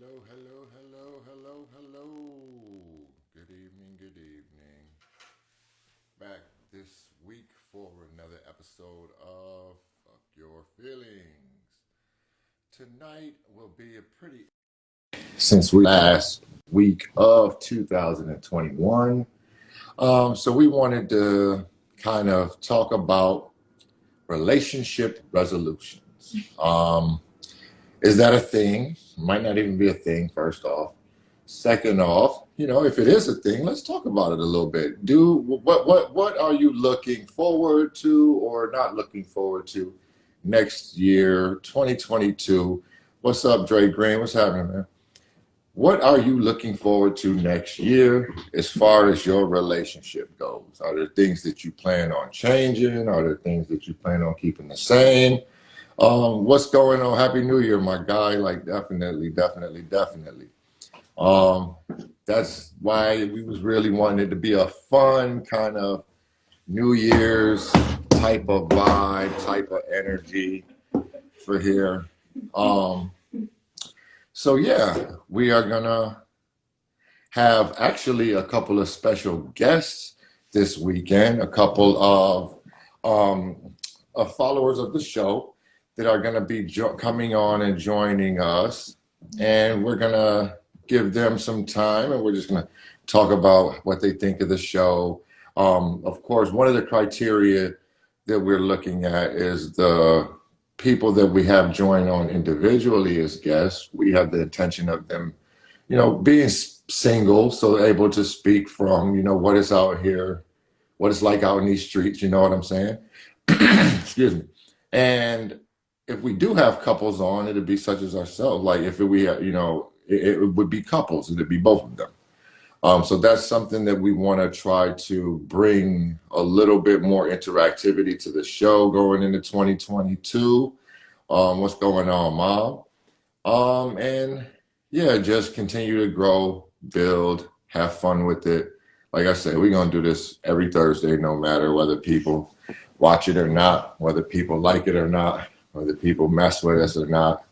Hello, hello, hello, hello, hello. Good evening, good evening. Back this week for another episode of Fuck Your Feelings. Tonight will be a pretty since we last week of 2021. So we wanted to kind of talk about relationship resolutions. Is that a thing? Might not even be a thing, first off. Second off, if it is a thing, let's talk about it a little bit. What are you looking forward to or not looking forward to next year, 2022? What's up, Dre Green? What's happening, man? What are you looking forward to next year as far as your relationship goes? Are there things that you plan on changing? Are there things that you plan on keeping the same? What's going on? Happy New Year, my guy. Like, definitely, definitely, definitely. Um, that's why we was really wanting it to be a fun kind of New Year's type of vibe, type of energy for here. Um, so yeah, we are gonna have actually a couple of special guests this weekend, a couple of followers of the show that are going to be coming on and joining us. And we're going to give them some time and we're just going to talk about what they think of the show. Of course, one of the criteria that we're looking at is the people that we have join on individually as guests. We have the intention of them, being single, so able to speak from, what is out here, what it's like out in these streets, you know what I'm saying? Excuse me. And if we do have couples on, it'd be such as ourselves. Like if it would be couples, it'd be both of them. So that's something that we want to try to bring a little bit more interactivity to the show going into 2022. What's going on, Mom? And yeah, just continue to grow, build, have fun with it. Like I said, we're gonna do this every Thursday, no matter whether people watch it or not, whether people like it or not, whether people mess with us or not.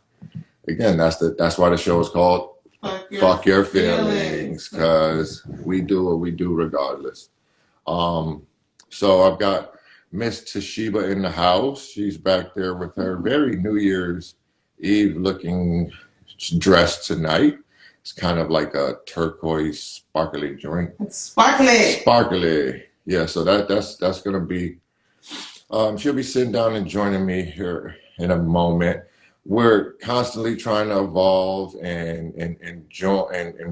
Again, that's why the show is called Fuck Your Feelings, because we do what we do regardless. So I've got Miss Toshiba in the house. She's back there with her very New Year's Eve looking dress tonight. It's kind of like a turquoise sparkly drink. It's sparkly. Sparkly. Yeah, so that's gonna be she'll be sitting down and joining me here in a moment. We're constantly trying to evolve and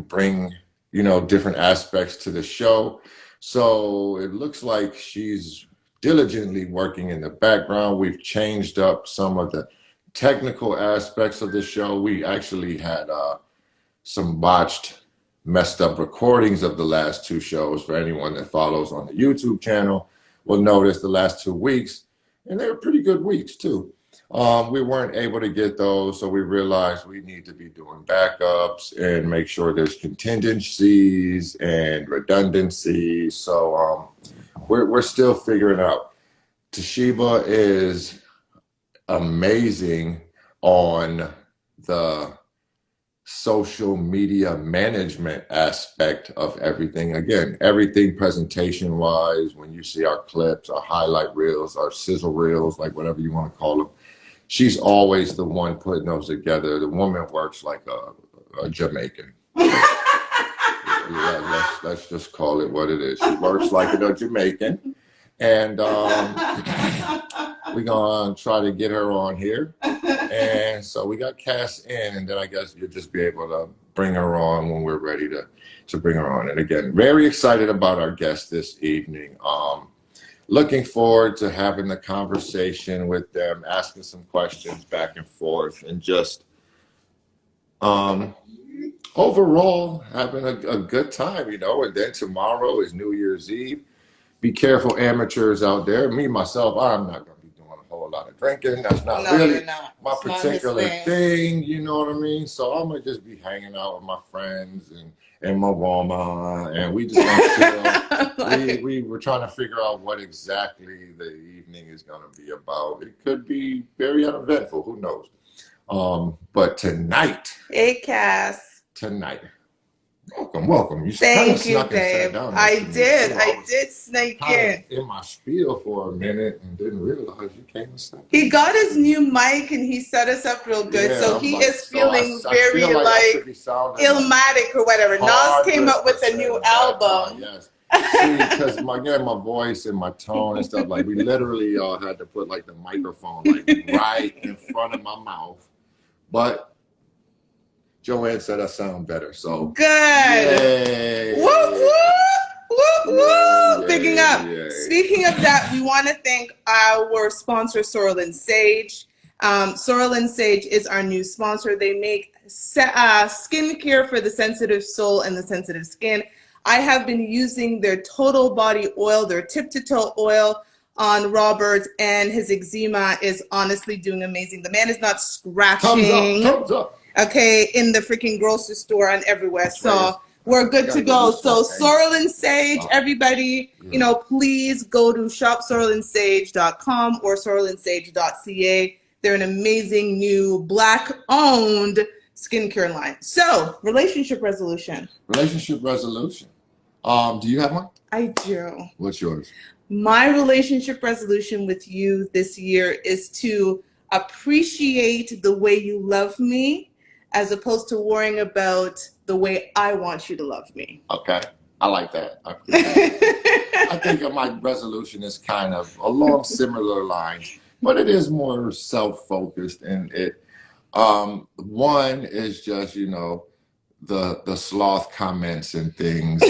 bring, different aspects to the show. So it looks like she's diligently working in the background. We've changed up some of the technical aspects of the show. We actually had some botched, messed up recordings of the last two shows. For anyone that follows on the YouTube channel will notice the last 2 weeks, and they were pretty good weeks too. We weren't able to get those, so we realized we need to be doing backups and make sure there's contingencies and redundancies. So we're still figuring out. Toshiba is amazing on the social media management aspect of everything. Again, everything presentation wise, when you see our clips, our highlight reels, our sizzle reels, like whatever you want to call them, she's always the one putting those together. The woman works like a Jamaican. Let's just call it what it is. She works like a Jamaican. And we're going to try to get her on here. And so we got Cass in, and then I guess you'll just be able to bring her on when we're ready to bring her on. And again, very excited about our guest this evening. Looking forward to having the conversation with them, asking some questions back and forth, and just overall having a good time, And then tomorrow is New Year's Eve. Be careful, amateurs out there. Me, myself, I'm not going to be doing a whole lot of drinking. That's not really my particular thing, you know what I mean? So I'm going to just be hanging out with my friends and my mama, and we just want to we were trying to figure out what exactly the evening is going to be about. It could be very uneventful, who knows? But tonight. Hey, Cass. tonight. Welcome. You kind of Thank you, snuck and sat babe. down next I to me, did. too. I did sneak kind in. of in my spiel for a minute and didn't realize you came and sat He down. got his new mic and he set us up real good. Yeah, So I'm he like, is so feeling I very feel like I should like be sounding like Illmatic or whatever. Nas came up with a 100% new that time, album. yes. See, because my voice and my tone and stuff, like we literally had to put like the microphone like right in front of my mouth. But Joanne said I sound better, so Good. yay. Whoop, whoop, whoop, whoop. Yay, Picking up. yay. Speaking of that, we want to thank our sponsor, Sorrel and Sage. Sorrel and Sage is our new sponsor. They make skincare for the sensitive soul and the sensitive skin. I have been using their total body oil, their tip to toe oil on Robert, and his eczema is honestly doing amazing. The man is not scratching. Thumbs up. Okay, in the freaking grocery store and everywhere. So we're good to go. So Sorrel and Sage, everybody, you know, please go to shopsorrelandsage.com or sorrelandsage.ca. They're an amazing new Black-owned skincare line. So, relationship resolution. Relationship resolution. Do you have one? I do. What's yours? My relationship resolution with you this year is to appreciate the way you love me as opposed to worrying about the way I want you to love me. Okay. I like that. I think my resolution is kind of along similar lines, but it is more self-focused, and it one is just, you know, the sloth comments and things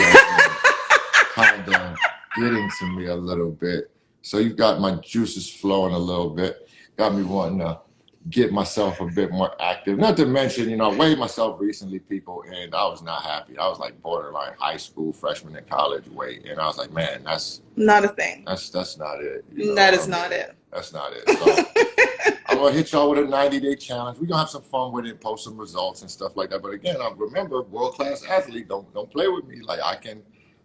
kind of getting to me a little bit. So you've got my juices flowing a little bit, got me wanting to get myself a bit more active. Not to mention, you know, I weighed myself recently, people, and I was not happy. I was like borderline high school, freshman in college weight, and I was like, man, that's not a thing. That's not it. You know, that is not it. That's not it. So I'm gonna hit y'all with a 90-day challenge. We're gonna have some fun with it, post some results and stuff like that. But again, I remember, world-class athlete, don't play with me. Like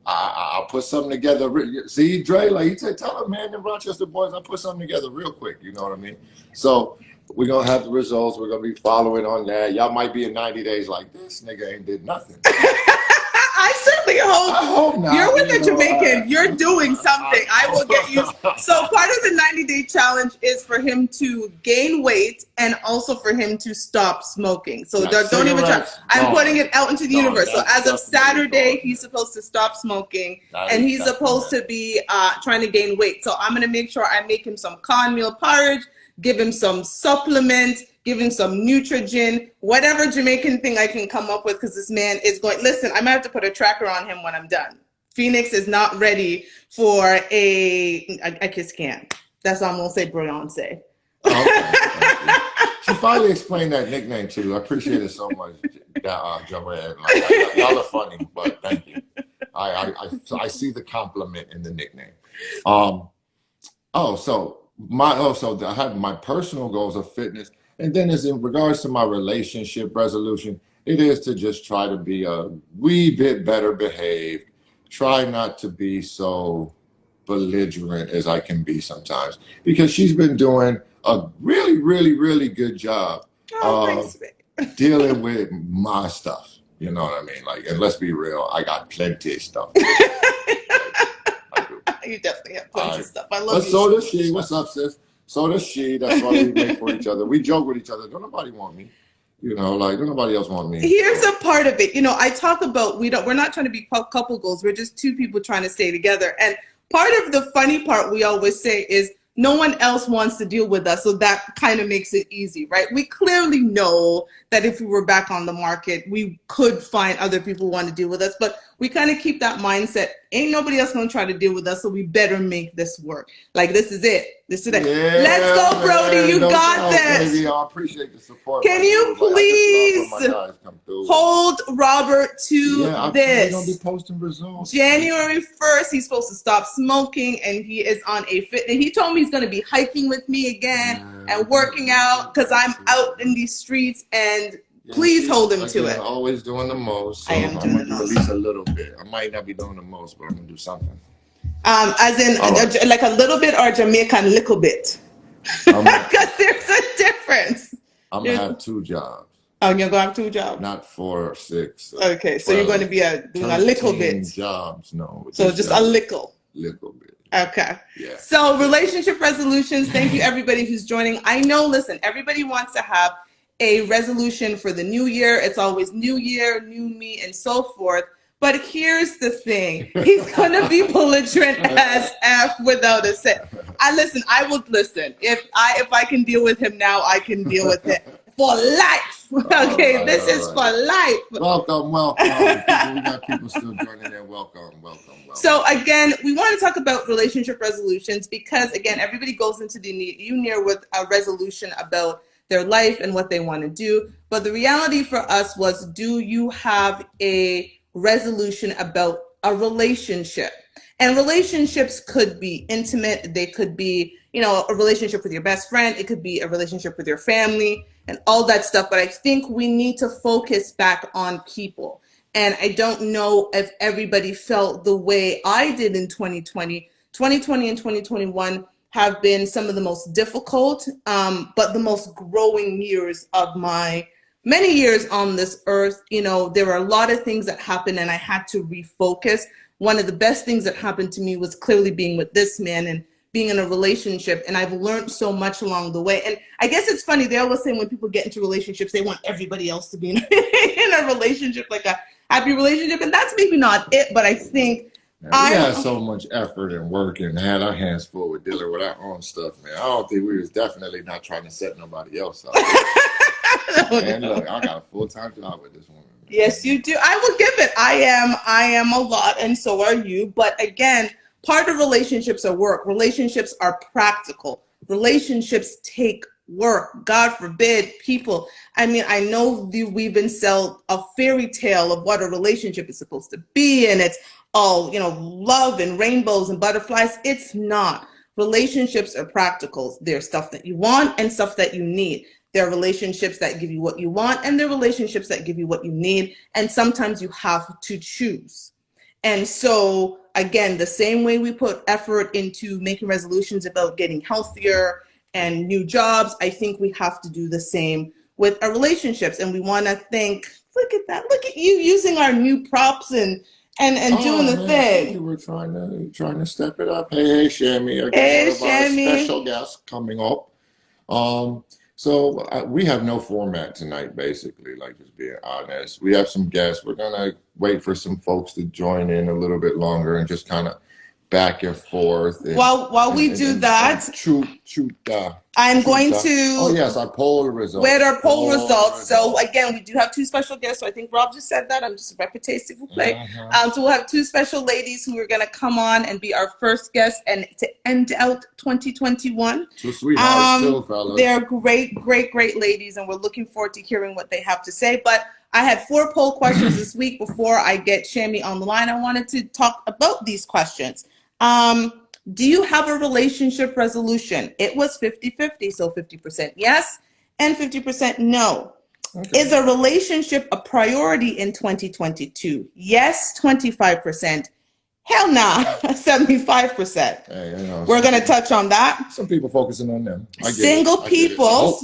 I'll put something together. See, Dre, like he said, tell him, man, the Rochester boys, I'll put something together real quick. You know what I mean? So we're going to have the results. We're going to be following on that. Y'all might be in 90 days like, this nigga ain't did nothing. I certainly hope. I hope not. You're with the Jamaican. You're doing something. I will get you. So part of the 90-day challenge is for him to gain weight and also for him to stop smoking. So don't even try. I'm putting it out into the universe. So as of Saturday, he's supposed to stop smoking, and he's supposed to be trying to gain weight. So I'm going to make sure I make him some cornmeal porridge, give him some supplements, give him some Neutrogen, whatever Jamaican thing I can come up with, because this man is going, listen, I'm going to have to put a tracker on him when I'm done. Phoenix is not ready for I just can't. That's all I'm going to say, Beyonce. Okay. She finally explained that nickname to you. I appreciate it so much, Joanne. Like, y'all are funny, but thank you. I see the compliment in the nickname. So I have my personal goals of fitness, and then as in regards to my relationship resolution, it is to just try to be a wee bit better behaved, try not to be so belligerent as I can be sometimes, because she's been doing a really, really, really good job dealing with my stuff. You know what I mean? Like, and let's be real, I got plenty of stuff. You definitely have plenty of stuff. I love you. So does she. What's up, sis? So does she. That's why we make for each other. We joke with each other. Don't nobody want me. You know, like, don't nobody else want me. Here's a part of it. You know, I talk about we're not trying to be couple goals. We're just two people trying to stay together. And part of the funny part we always say is no one else wants to deal with us. So that kind of makes it easy, right? We clearly know that if we were back on the market, we could find other people who want to deal with us. But we kind of keep that mindset. Ain't nobody else going to try to deal with us, so we better make this work. Like, this is it. This is it. Yeah, let's go, Brody. You got this. Baby, I appreciate the support. Can you please hold Robert to this? We're going to be posting results. January 1st, he's supposed to stop smoking, and he is on a fit. And he told me he's going to be hiking with me again and working out because I'm out in these streets, and please hold him to it. I'm always doing the most. So I am doing the most. At least a little bit. I might not be doing the most, but I'm going to do something. As in like a little bit or Jamaican little bit? Because there's a difference. I'm going to have two jobs. Oh, you're going to have 2 jobs? Not 4 or 6. Okay, so you're going to be doing a little 13 bit. jobs, no. So just a little. Little bit. Okay. Yeah. So relationship resolutions. Thank you everybody who's joining. I know, listen, everybody wants to have a resolution for the new year. It's always new year, new me, and so forth. But here's the thing. He's going to be belligerent as F without a set. I will listen. If I can deal with him now, I can deal with it for life. Okay, right, this is right. for life. Welcome. We got people still joining in. Welcome. So again, we want to talk about relationship resolutions because again, everybody goes into the new year with a resolution about their life and what they want to do. But the reality for us was, do you have a resolution about a relationship? And relationships could be intimate. They could be, a relationship with your best friend. It could be a relationship with your family and all that stuff. But I think we need to focus back on people. And I don't know if everybody felt the way I did in 2020. 2020 and 2021 have been some of the most difficult, but the most growing years of my many years on this earth. There were a lot of things that happened and I had to refocus. One of the best things that happened to me was clearly being with this man and being in a relationship. And I've learned so much along the way. And I guess it's funny. They always say when people get into relationships, they want everybody else to be in a relationship, like a happy relationship. And that's maybe not it, but I think we had so much effort and work and had our hands full with dealing with our own stuff, man. I don't think we was definitely not trying to set nobody else up. And look, I got a full-time job with this woman. Man. Yes, you do. I will give it. I am a lot, and so are you. But again, part of relationships are work. Relationships are practical. Relationships take work. God forbid people. I mean, I know we've been sold a fairy tale of what a relationship is supposed to be, and it's all, love and rainbows and butterflies. It's not. Relationships are practicals. There's stuff that you want and stuff that you need. There are relationships that give you what you want, and there are relationships that give you what you need. And sometimes you have to choose. And so, again, the same way we put effort into making resolutions about getting healthier and new jobs, I think we have to do the same with our relationships. And we want to think, look at that. Look at you using our new props and doing the thing. You were trying to step it up. Hey, Shammy. Hey, One of our Shammy. special guests coming up. So we have no format tonight, basically, like just being honest. We have some guests. We're going to wait for some folks to join in a little bit longer and just kind of back and forth. And, while we do that, I'm going to. Oh yes, our poll results. With our poll results. So again, we do have 2 special guests. So I think Rob just said that. I'm just repetitive play. So we'll have 2 special ladies who are going to come on and be our first guests and to end out 2021. 2 sweethearts too, fellas. They're great ladies, and we're looking forward to hearing what they have to say. But I had 4 poll questions this week before I get Shammy on the line. I wanted to talk about these questions. Do you have a relationship resolution? It was 50-50, so 50% yes and 50% no. Okay. Is a relationship a priority in 2022? Yes, 25%. Hell nah, 75%. Hey, we're going to touch on that. Some people focusing on them. Single people.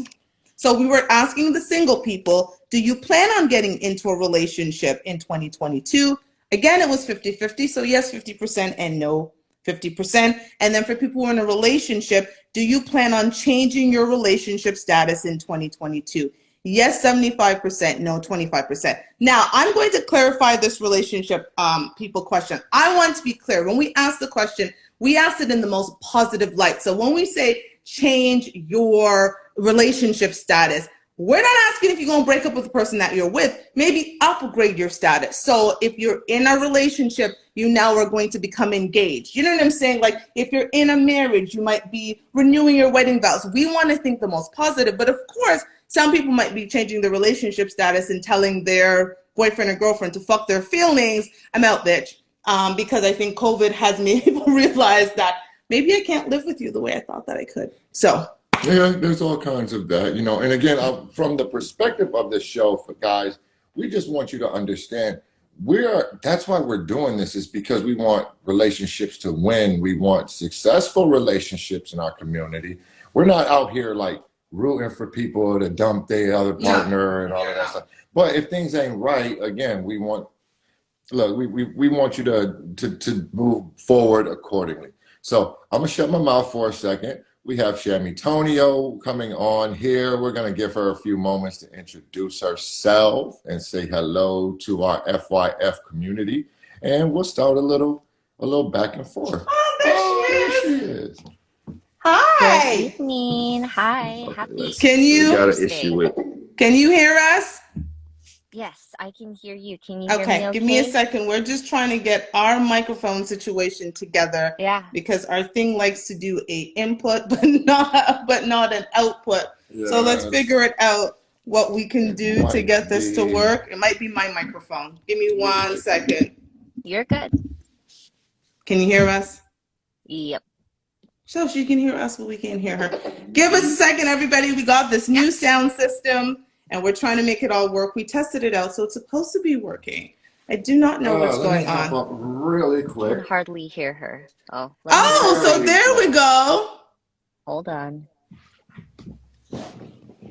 So we were asking the single people, do you plan on getting into a relationship in 2022? Again, it was 50-50, so yes, 50% and no, 50%. And then for people who are in a relationship, do you plan on changing your relationship status in 2022? Yes, 75%, no, 25%. Now, I'm going to clarify this relationship people question. I want to be clear. When we ask the question, we asked it in the most positive light. So when we say change your relationship status, we're not asking if you're going to break up with the person that you're with. Maybe upgrade your status. So if you're in a relationship, you now are going to become engaged. You know what I'm saying? Like if you're in a marriage, you might be renewing your wedding vows. We want to think the most positive. But of course, some people might be changing their relationship status and telling their boyfriend or girlfriend to fuck their feelings. I'm out, bitch. Because I think COVID has made people realize that maybe I can't live with you the way I thought that I could. So. Yeah, there's all kinds of that, and again, from the perspective of the show for guys, we just want you to understand that's why we're doing this, is because we want relationships to win. We want successful relationships in our community. We're not out here like rooting for people to dump their other partner and all of that stuff. But if things ain't right, again, we want we want you to move forward accordingly. So I'm gonna shut my mouth for a second. We have Shami Tonio coming on here. We're gonna give her a few moments to introduce herself and say hello to our FYF community, and we'll start a little back and forth. Oh, there she is. Good Hi. evening. Hi. Okay, Happy Can you- we got an Thursday. issue with. Can you hear us? Yes, I can hear you. Can you hear me Okay, okay? give me a second. We're just trying to get our microphone situation together Yeah. because our thing likes to do a input but not an output. So let's figure it out what we can do to get this to work. It might be my microphone. Give me 1 second. You're good. Can you hear us? Yep. So she can hear us, but we can't hear her. Give us a second, everybody. We got this new sound system, and we're trying to make it all work. We tested it out, so it's supposed to be working. I do not know what's going Hop on. up really I can quick. hardly hear her. Oh, So there we go. hold on.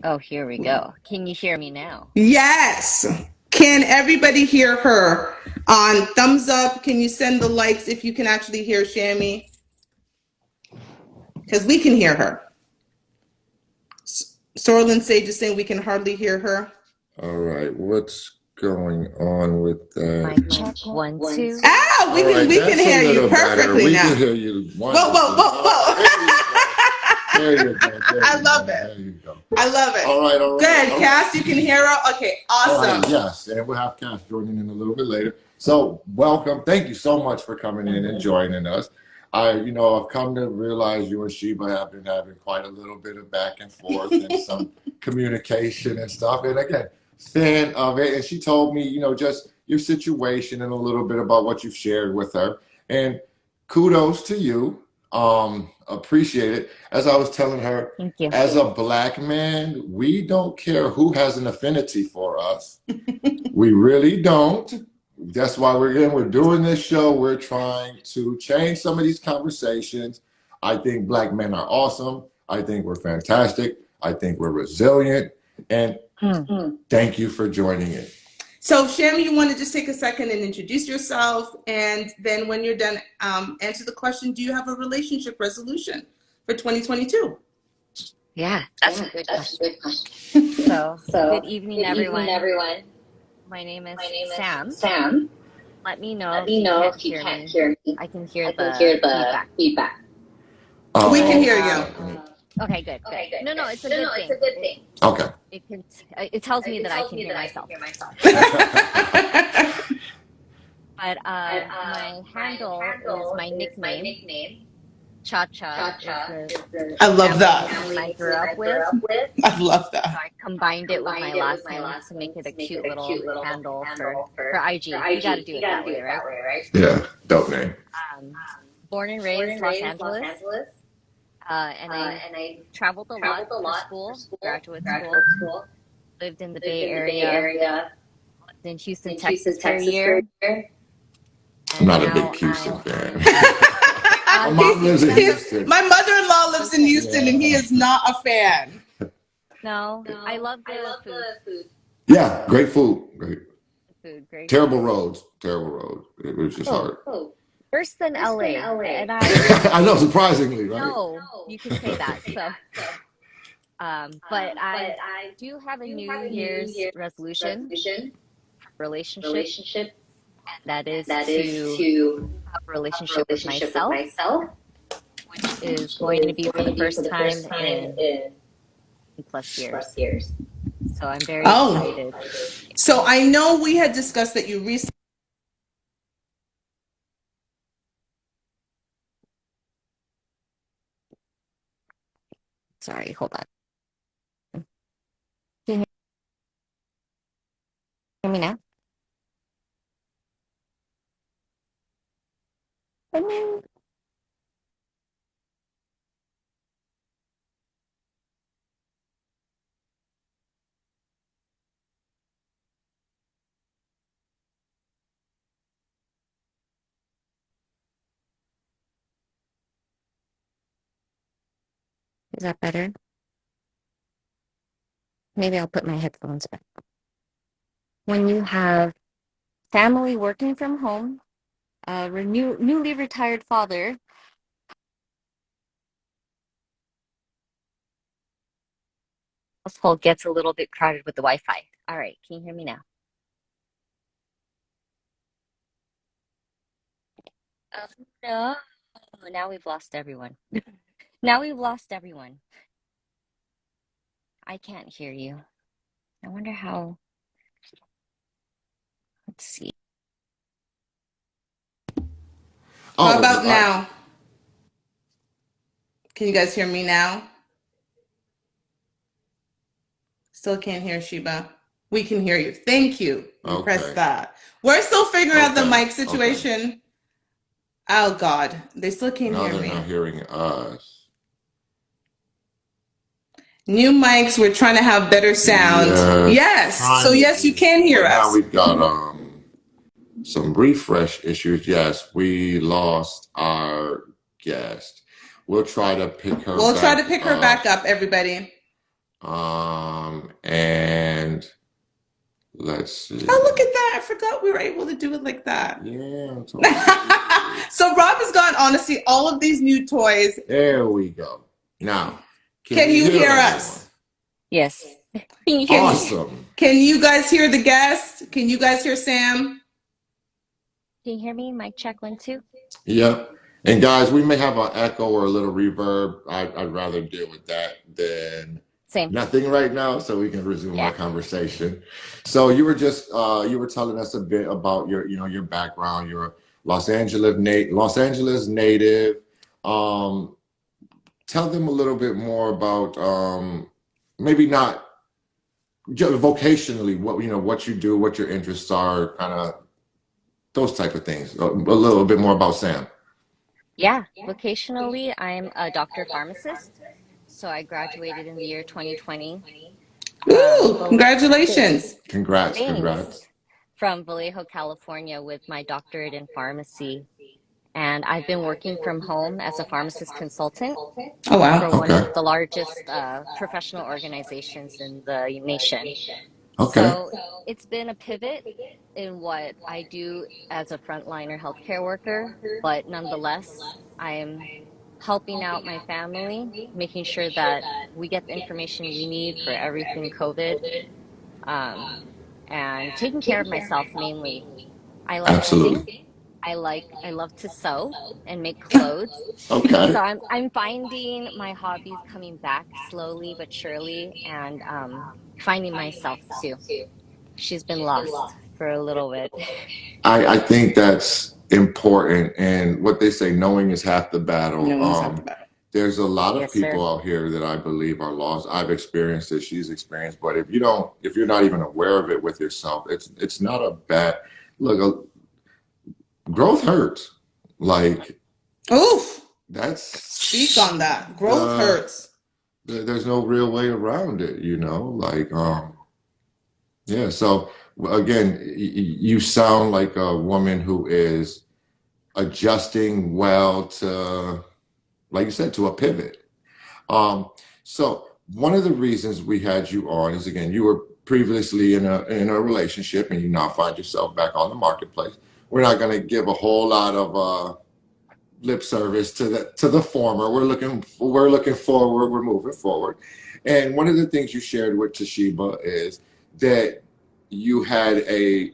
Oh, here we go. Can you hear me now? Yes. Can everybody hear her? On thumbs up, can you send the likes if you can actually hear Shami? Because we can hear her. Sorlin Sage is saying we can hardly hear her. All right, what's going on with that? Mic check. 1, 2. Ah, we can hear you perfectly we now. can hear you. Whoa. There you go. I love it. There you go. I love it. All right. Good. Cass, you can hear her? Okay, awesome. Right, yes, and we'll have Cass joining in a little bit later. So welcome. Thank you so much for coming in and joining us. I've come to realize you and Sheba have been having quite a little bit of back and forth and some communication and stuff. And again, fan of it. And she told me, just your situation and a little bit about what you've shared with her. And kudos to you. Appreciate it. As I was telling her, Thank you. as a Black man, we don't care who has an affinity for us. We really don't. That's why we're doing this show. We're trying to change some of these conversations. I think Black men are awesome. I think we're fantastic. I think we're resilient. And thank you for joining in. So, Shami, you want to just take a second and introduce yourself, and then when you're done, answer the question, do you have a relationship resolution for 2022? Yeah, that's a good question. So, good evening, everyone. My name is Sam. Let me know if you can't hear me. I can hear the feedback. We can hear you. Okay, good. No, it's a good thing. Okay. It tells me that I can hear myself. But my handle is my nickname. Cha-Cha is the I love that. family I grew up with. I love So that. I combined it with my last name to make it a cute little handle for IG. You got to do it that way, right? Yeah, dope name. Born and raised Los Angeles. And I traveled a lot for school, graduate school. Lived in the Bay Area. Lived in Houston, Texas for a year. I'm not a big Houston fan. My mom lives in Houston. My mother-in-law lives in Houston, and he is not a fan. No, I love the food. Yeah, great food. Great. Terrible roads. It was just hard. Worse than LA. And I know, surprisingly, right? No, you can say that. So, but I do have a New Year's resolution for relationship, and that is to have a relationship with myself, which is going to be for the first time in plus years. So I'm very excited. So I know we had discussed that you recently. Sorry, hold on. Can you hear me now? Hello? Is that better? maybe I'll put my headphones back. When you have family working from home, a newly retired father, household gets a little bit crowded with the Wi-Fi. All right, can you hear me now? Oh no, now we've lost everyone. Now we've lost everyone. I can't hear you. I wonder how. Let's see. How Oh, about now? Can you guys hear me now? Still can't hear Sheba. We can hear you. Thank you. You press that. We're still figuring out the mic situation. Oh God, they still can't hear me. No, they're not hearing us. New mics. We're trying to have better sound. Yes. So yes, you can hear us. Now we've got some refresh issues. Yes, we lost our guest. We'll try to pick her. We'll try to pick her back up, everybody. And let's see. Oh, look at that! I forgot we were able to do it like that. Yeah. So Rob has gone on to see all of these new toys. There we go. Now, can you hear us? Yes. Awesome. Can you guys hear the guest? Can you guys hear Sam? Can you hear me? Mic check 1 2. Yep. And guys, we may have an echo or a little reverb. I'd rather deal with that than nothing right now, so we can resume our conversation. So you were just you were telling us a bit about your background. You're a Los Angeles native. Tell them a little bit more about maybe not just vocationally what you do, what your interests are, kind of those type of things. A little bit more about Sam. Yeah, vocationally, I'm a doctor pharmacist. So I graduated in the year 2020. Ooh, congratulations. Congrats. From Vallejo, California with my doctorate in pharmacy. And I've been working from home as a pharmacist consultant for one of the largest professional organizations in the nation. Okay. So it's been a pivot in what I do as a frontliner healthcare worker, but nonetheless, I'm helping out my family, making sure that we get the information we need for everything COVID, and taking care of myself mainly. I like to sing. I love to sew and make clothes. Okay. So I'm finding my hobbies coming back slowly but surely, and finding myself too. She's been lost for a little bit. I think that's important, and what they say, knowing is half the battle. There's a lot of people out here that I believe are lost. I've experienced it. She's experienced, but if you're not even aware of it with yourself, it's not a bad look. Growth hurts. Like, oof. Speak on that. Growth hurts. There's no real way around it, like, yeah. So again, you sound like a woman who is adjusting well to, like you said, to a pivot. So one of the reasons we had you on is, again, you were previously in a relationship and you now find yourself back on the marketplace. We're not going to give a whole lot of lip service to the former. We're looking forward. We're moving forward. And one of the things you shared with Toshiba is that you had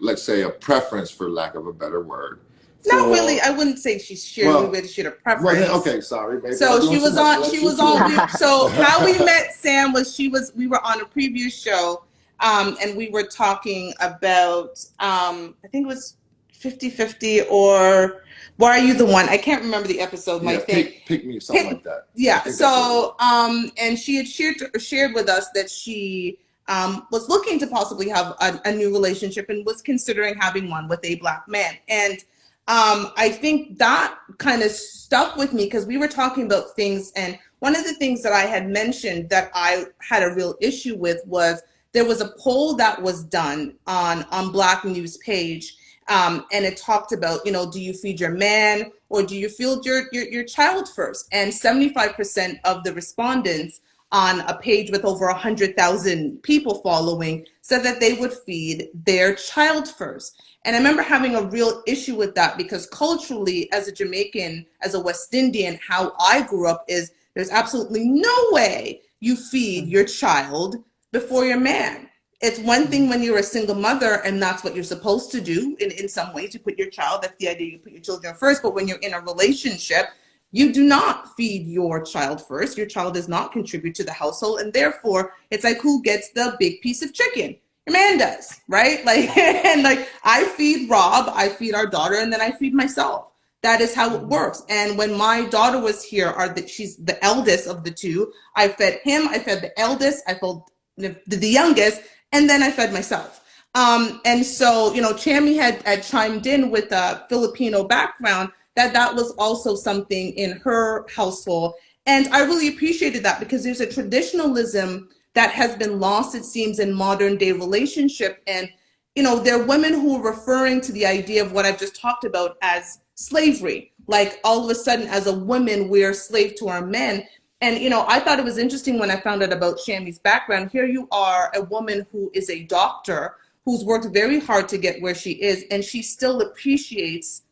let's say, a preference, for lack of a better word. Not really. I wouldn't say she shared a preference. Well, okay, sorry, baby. So she was on. So how we met Sam was we were on a previous show, and we were talking about I think it was 50-50 or Why Are You the One? I can't remember the episode. Pick me, something like that. Yeah. So and she had shared with us that she was looking to possibly have a new relationship and was considering having one with a Black man. And I think that kind of stuck with me because we were talking about things, and one of the things that I had mentioned that I had a real issue with was there was a poll that was done on Black News page, and it talked about, do you feed your man or do you feed your child first? And 75% of the respondents on a page with over 100,000 people following, said that they would feed their child first. And I remember having a real issue with that because culturally, as a Jamaican, as a West Indian, how I grew up is there's absolutely no way you feed your child before your man. It's one thing when you're a single mother and that's what you're supposed to do. In some ways, you put your child, that's the idea, you put your children first. But when you're in a relationship, you do not feed your child first. Your child does not contribute to the household. And therefore, it's like, who gets the big piece of chicken? Your man does, right? Like, and like, I feed Rob, I feed our daughter, and then I feed myself. That is how it works. And when my daughter was here, she's the eldest of the two, I fed him, I fed the eldest, I fed the youngest, and then I fed myself. And so, Chammy had chimed in with a Filipino background that was also something in her household. And I really appreciated that because there's a traditionalism that has been lost, it seems, in modern day relationship. And, there are women who are referring to the idea of what I've just talked about as slavery. Like all of a sudden, as a woman, we're slave to our men. And, I thought it was interesting when I found out about Shammy's background. Here you are, a woman who is a doctor, who's worked very hard to get where she is, and she still appreciates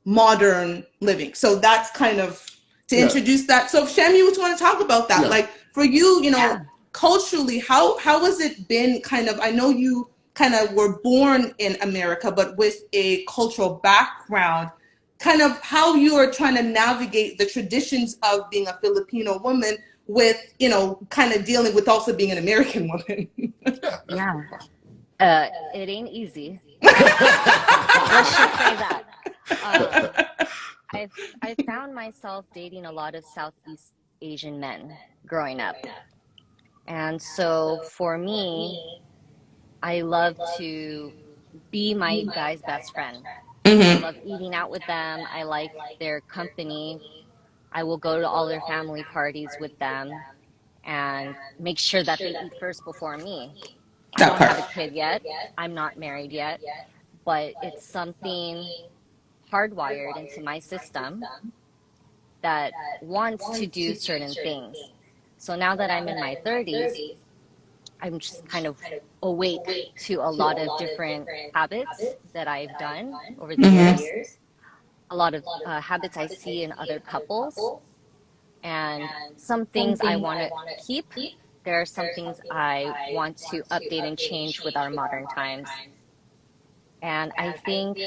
modern living. So that's kind of to introduce that. So Shammy, you want to talk about that? Like for you, culturally, how has it been kind of, I know you kind of were born in America, but with a cultural background, kind of how you are trying to navigate the traditions of being a Filipino woman with, kind of dealing with also being an American woman. Yeah. It ain't easy. Let's just say that. I found myself dating a lot of Southeast Asian men growing up. And so for me, I love to be my guy's best friend. I love eating out with them. I like their company. I will go to all their family parties with them and make sure that they eat first before me. I don't have a kid yet. I'm not married yet, but it's something hardwired into my system that wants to do certain things. So now that I'm in my 30s, I'm just kind of awake to a lot of different habits that I've done over the years, a lot of habits I see in other couples, and some things I want to keep. There are some things I want to update and change with our modern times. And I think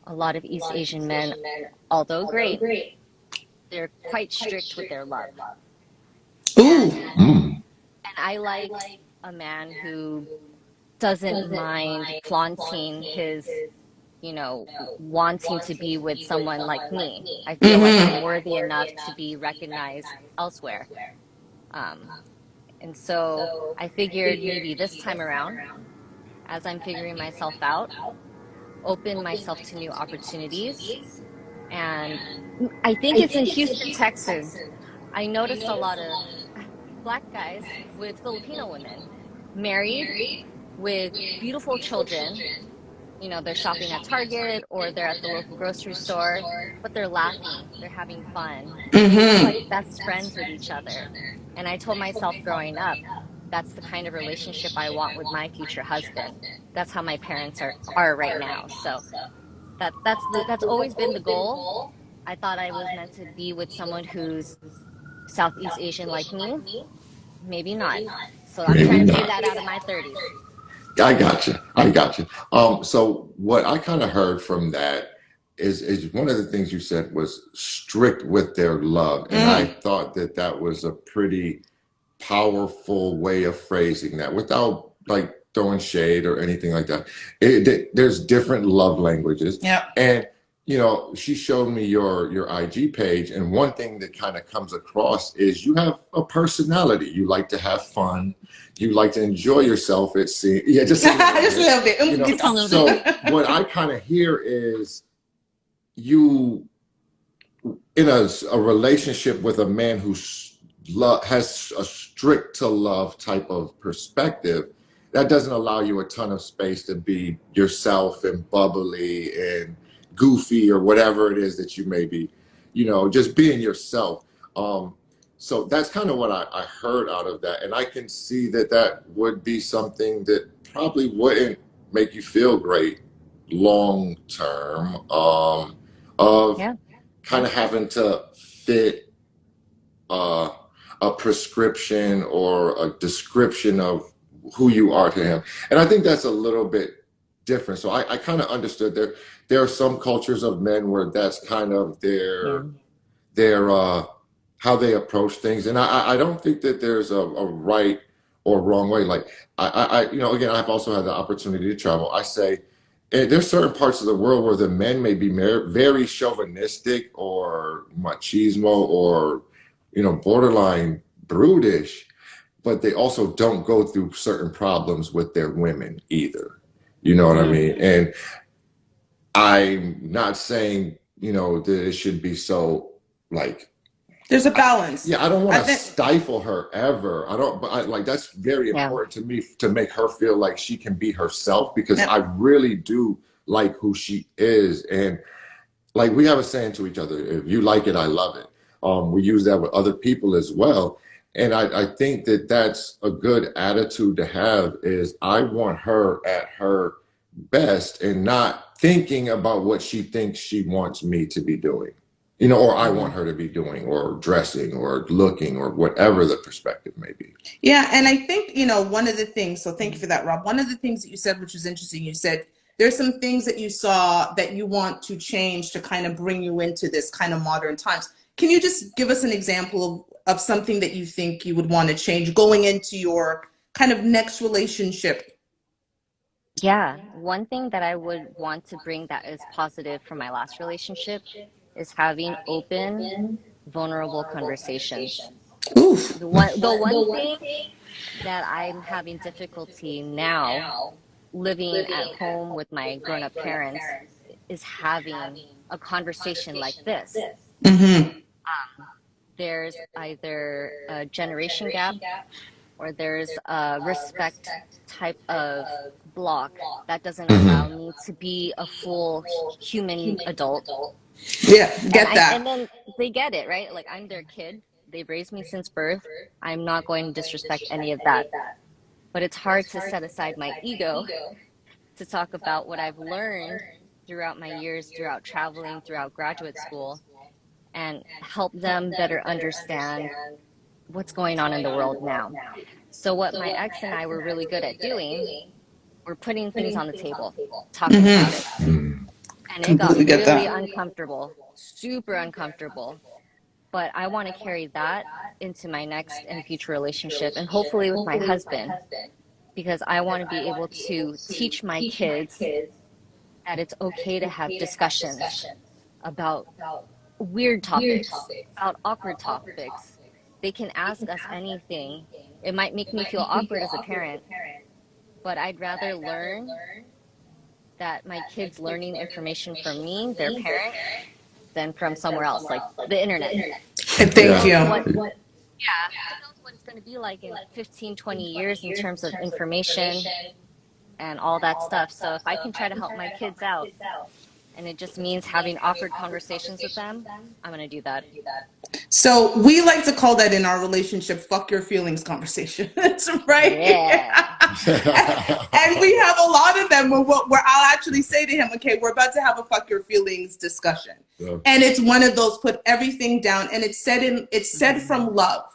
a lot of East Asian men, although great, they're quite strict with their love. And I like a man who doesn't mind flaunting his, wanting to be with someone like me. I feel like I'm worthy enough to be recognized elsewhere. And so I figured maybe this time around, as I'm figuring myself out, open myself to new opportunities. And I think it's in Houston, Texas. I noticed a lot of Black guys with Filipino women, married with beautiful children. They're shopping at Target or they're at the local grocery store, but they're laughing, they're having fun. They're like best friends with each other. And I told myself growing up, that's the kind of relationship I want with my future husband. That's how my parents are right now. So that's always been the goal. I thought I was meant to be with someone who's Southeast Asian like me. Maybe not. So I'm trying to figure that out in my 30s. I got you. So what I kind of heard from that is one of the things you said was strict with their love, and I thought that was a pretty powerful way of phrasing that without like throwing shade or anything like that. There's different love languages, and she showed me your IG page, and one thing that kind of comes across is you have a personality. You like to have fun. You like to enjoy yourself. Just a little bit. So what I kind of hear is you in a relationship with a man who has a strict to love type of perspective. That doesn't allow you a ton of space to be yourself and bubbly and goofy or whatever it is that you may be, just being yourself. So that's kind of what I heard out of that. And I can see that that would be something that probably wouldn't make you feel great long term, of Yeah. kind of having to fit a prescription or a description of who you are to him. And I think that's a little bit different. So I kind of understood there are some cultures of men where that's kind of Yeah. their how they approach things. And I don't think that there's a right or wrong way. Like you know, again, I've also had the opportunity to travel. I say there's certain parts of the world where the men may be very chauvinistic or machismo or, you know, borderline brutish, but they also don't go through certain problems with their women either. You know what I mean? And I'm not saying, you know, that it should be so like, There's a balance. yeah, I don't want to think- stifle her ever. I don't, but like that's very Yeah. important to me to make her feel like she can be herself, because Yeah. I really do like who she is. And like we have a saying to each other, if you like it, I love it. We use that with other people as well. And I think that that's a good attitude to have, is I want her at her best and not thinking about what she thinks she wants me to be doing, you know, or I want her to be doing, or dressing or looking, or whatever the perspective may be. Yeah, and I think, you know, one of the things, so thank you for that, Rob. One of the things that you said, which was interesting, you said there's some things that you saw that you want to change to kind of bring you into this kind of modern times. Can you just give us an example of something that you think you would want to change going into your kind of next relationship? Yeah. One thing that I would want to bring that is positive from my last relationship is having open, vulnerable conversations. Oof. The one thing that I'm having difficulty now living at home with my grown-up parents is having a conversation like this. Mm-hmm. There's either a generation gap or there's a respect type of block that doesn't allow me to be a full human adult. Yeah, get that. And then they get it, right? Like, I'm their kid. They've raised me since birth. I'm not going to disrespect any of that. But it's hard to set aside my ego to talk about what I've learned throughout my years, throughout traveling, throughout graduate school, and help them better understand what's going on in the world now. So what my ex and I were really good at doing, we're putting things on the table, talking about it. And it got Completely get really that. uncomfortable, super uncomfortable. But I want to carry that into my next and future relationship, and hopefully with my husband, because I want to be able to teach my kids that it's okay to have discussions about weird topics, about awkward topics. They can ask us anything. It might make me feel awkward as a parent, but I'd rather learn that my kids learning information from me, their parent, than from somewhere else, like the internet. Thank Yeah. you. Who knows what it's going to be like in 15, 20 years in terms of information and all that stuff. So if I can try to help my kids out, and it just means having awkward conversations with them, I'm going to do that. So we like to call that in our relationship, fuck your feelings conversations, right? Yeah. And we have a lot of them where I'll actually say to him, okay, we're about to have a fuck your feelings discussion. Yeah. And it's one of those, put everything down, and it's said from love.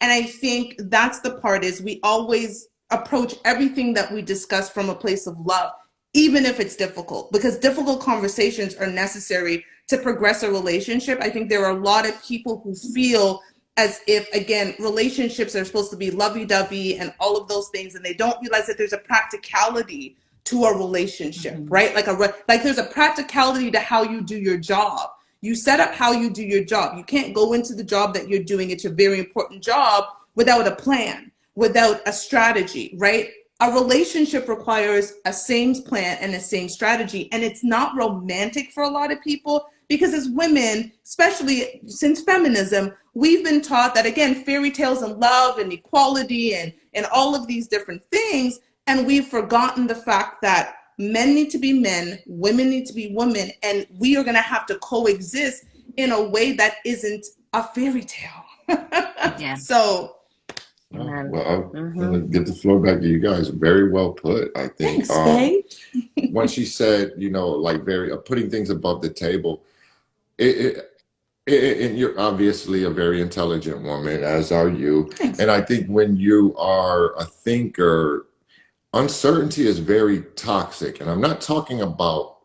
And I think that's the part, is we always approach everything that we discuss from a place of love, even if it's difficult, because difficult conversations are necessary to progress a relationship. I think there are a lot of people who feel as if, again, relationships are supposed to be lovey-dovey and all of those things, and they don't realize that there's a practicality to a relationship, right? Like there's a practicality to how you do your job. You set up how you do your job. You can't go into the job that you're doing. It's a very important job without a plan, without a strategy, right? A relationship requires a same plan and a same strategy. And it's not romantic for a lot of people, because as women, especially since feminism, we've been taught that, again, fairy tales and love and equality and all of these different things. And we've forgotten the fact that men need to be men, women need to be women, and we are going to have to coexist in a way that isn't a fairy tale. Yeah. So Amen. Well, I'm gonna give the floor back to you guys. Very well put, I think. thanks, babe. When she said, like very putting things above the table, it, and you're obviously a very intelligent woman, as are you. Thanks. And I think when you are a thinker, uncertainty is very toxic. And I'm not talking about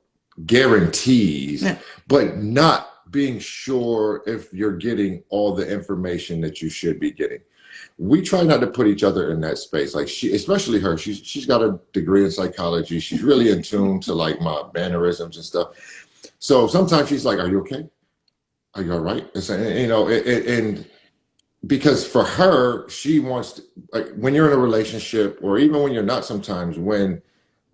guarantees, Yeah. but not being sure if you're getting all the information that you should be getting. We try not to put each other in that space. Like especially her, she's got a degree in psychology. She's really in tune to like my mannerisms and stuff. So sometimes she's like, "Are you okay? Are you all right?" And because for her, she wants to, like, when you're in a relationship, or even when you're not, sometimes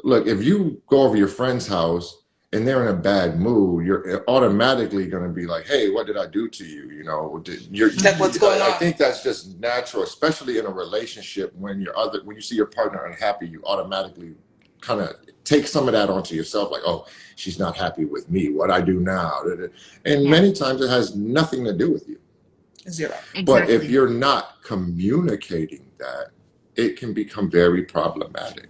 look, if you go over your friend's house and they're in a bad mood, you're automatically going to be like, "Hey, what did I do to you?" Like, what's going on? I think that's just natural, especially in a relationship. When you see your partner unhappy, you automatically kind of take some of that onto yourself, like, "Oh, she's not happy with me. What I do now?" And many times it has nothing to do with you. Zero. Exactly. But if you're not communicating that, it can become very problematic.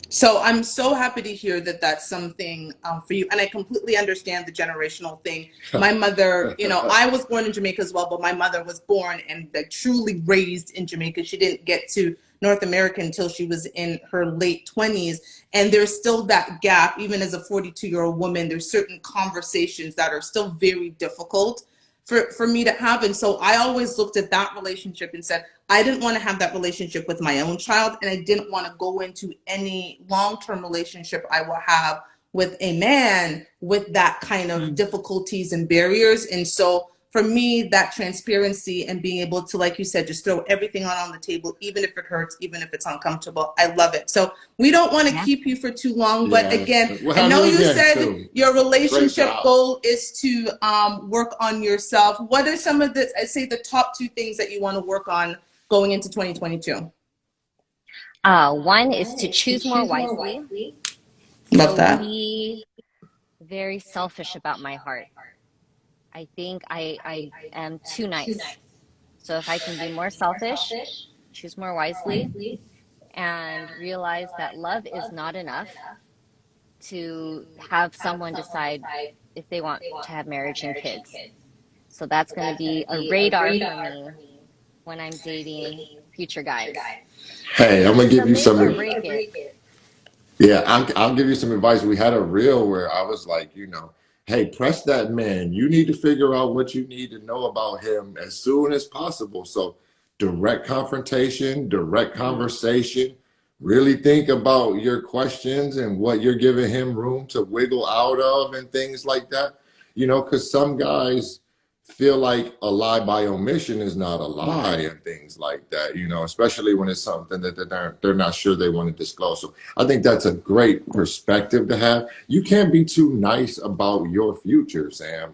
So I'm so happy to hear that that's something for you. And I completely understand the generational thing. My mother, I was born in Jamaica as well, but my mother was born and truly raised in Jamaica. She didn't get to North America until she was in her late 20s. And there's still that gap, even as a 42-year-old woman, there's certain conversations that are still very difficult for me to have. And so I always looked at that relationship and said, I didn't want to have that relationship with my own child, and I didn't want to go into any long-term relationship I will have with a man with that kind of difficulties and barriers. And so for me, that transparency and being able to, like you said, just throw everything on the table, even if it hurts, even if it's uncomfortable. I love it. So we don't want to keep you for too long, but again, I know you said your relationship goal is to work on yourself. What are some of the top 2 things that you want to work on going into 2022? One is to choose more wisely. Love that. Be very selfish about my heart. I think I am too nice. So if I can be more selfish, choose more wisely, and realize that love is not enough to have someone decide if they want to have marriage and kids. So that's going to be a radar for me when I'm dating future guys. Hey, I'm gonna give you some. Or break it. Yeah, I'll give you some advice. We had a reel where I was like, hey, press that man. You need to figure out what you need to know about him as soon as possible. So direct confrontation, direct conversation. Really think about your questions and what you're giving him room to wiggle out of and things like that. Because some guys feel like a lie by omission is not a lie and things like that, especially when it's something that they're not sure they want to disclose. So I think that's a great perspective to have. You can't be too nice about your future, Sam.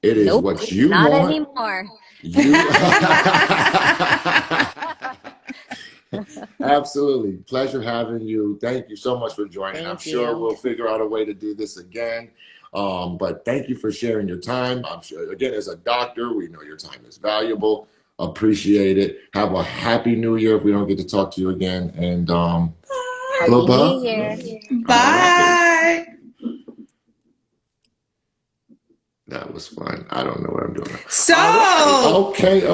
It is what you not want. Anymore. Absolutely. Pleasure having you. Thank you so much for joining. I'm sure we'll figure out a way to do this again. But thank you for sharing your time. I'm sure, again, as a doctor, we know your time is valuable. Appreciate it. Have a happy new year if we don't get to talk to you again. And Happy New Year. Bye. That was fun. I don't know what I'm doing. So, okay.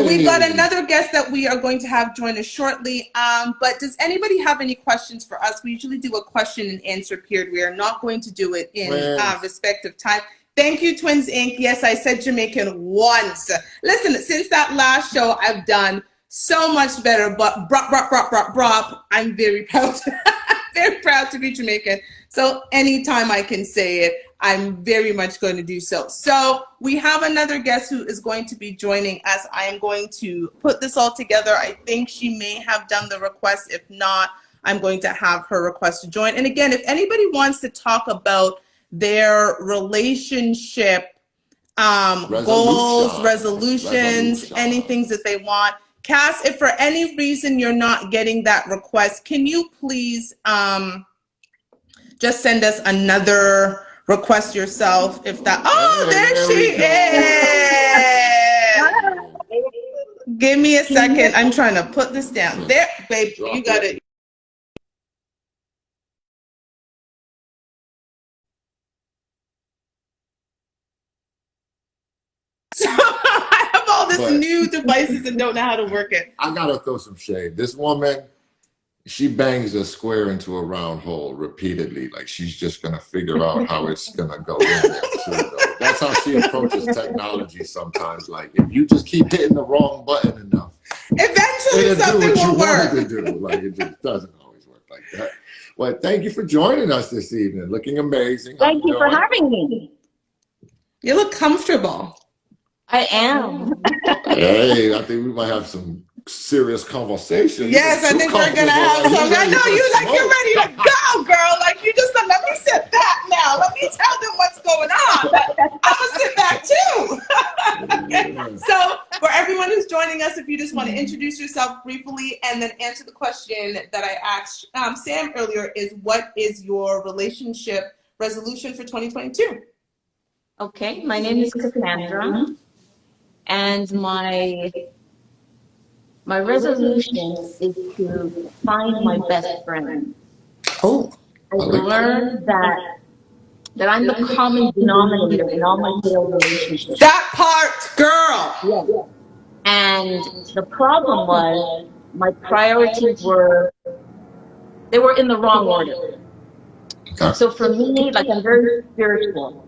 We've got another guest that we are going to have join us shortly. But does anybody have any questions for us? We usually do a question and answer period. We are not going to do it in respective time. Thank you, Twins Inc. Yes, I said Jamaican once. Listen, since that last show, I've done so much better. But brop, I'm very proud. Very proud to be Jamaican. So anytime I can say it, I'm very much going to do so. So we have another guest who is going to be joining us. I am going to put this all together. I think she may have done the request. If not, I'm going to have her request to join. And again, if anybody wants to talk about their relationship goals, resolutions, any things that they want, Cass, if for any reason you're not getting that request, can you please just send us another request yourself? If that, there she is. Give me a second. I'm trying to put this down. There, babe, you got it. So I have all this new devices and don't know how to work it. I gotta throw some shade. This woman, she bangs a square into a round hole repeatedly. Like she's just gonna figure out how it's gonna go in there too, though. That's how she approaches technology sometimes. Like if you just keep hitting the wrong button enough, eventually something will work. To do. Like it just doesn't always work like that. Well, thank you for joining us this evening. Looking amazing. Thank you for having me. You look comfortable. I am. Hey, I think we might have some serious conversation. Yes, I think we're gonna have some. I know you're ready to go, girl. Like you just let me sit back now. Let me tell them what's going on. I'm gonna sit back too. So for everyone who's joining us, if you just want to introduce yourself briefly and then answer the question that I asked Sam earlier, is what is your relationship resolution for 2022? Okay, my name is Cassandra, and my resolution is to find my best friend. Oh, I've learned that I'm the common denominator in all my failed relationships. that part, girl. Yeah. And the problem was my priorities were in the wrong order. So for me, like I'm very spiritual,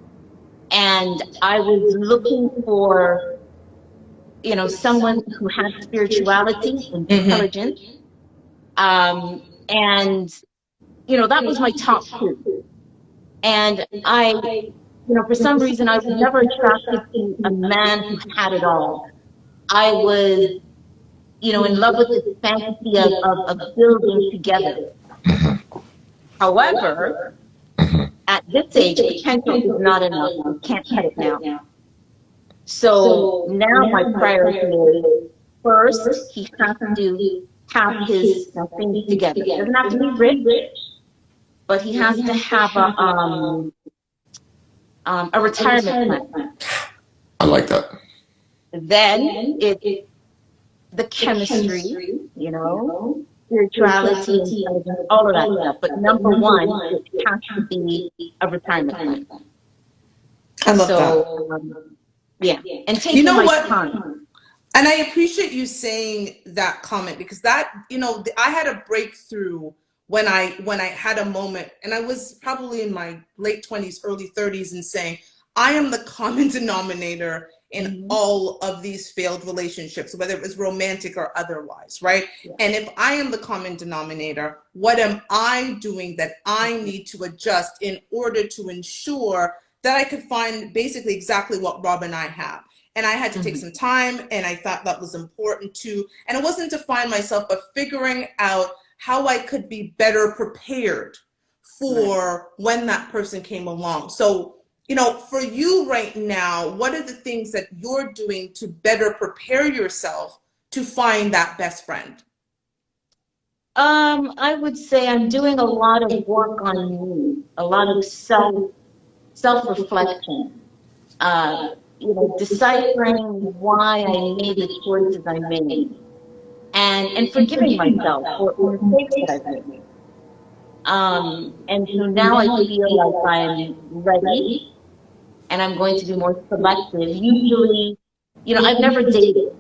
and I was looking for someone who had spirituality, intelligence, and that was my top two. And I, for some reason, I was never attracted to a man who had it all. I was, in love with this fantasy of building together. However, at this age, potential is not enough. You can't cut it now. So now my priority is, first, he has to have his things together. He doesn't have to be rich, but he has to have a retirement plan. I like that. Then it's the chemistry, spirituality, intelligence, all of that stuff. But number one, it has to be a retirement plan. I love that. Yeah, and taking my time. And I appreciate you saying that comment, because that, I had a breakthrough when I had a moment, and I was probably in my late 20s, early 30s, and saying, I am the common denominator in all of these failed relationships, whether it was romantic or otherwise, right? Yeah. And if I am the common denominator, what am I doing that I need to adjust in order to ensure that I could find basically exactly what Rob and I have? And I had to take some time, and I thought that was important too. And it wasn't to find myself, but figuring out how I could be better prepared for when that person came along. So, for you right now, what are the things that you're doing to better prepare yourself to find that best friend? I would say I'm doing a lot of work on me, a lot of self-reflection, deciphering why I made the choices I made, and forgiving myself for mistakes that I've made. And so now I feel like I'm ready, and I'm going to be more selective. Usually, I've never dated.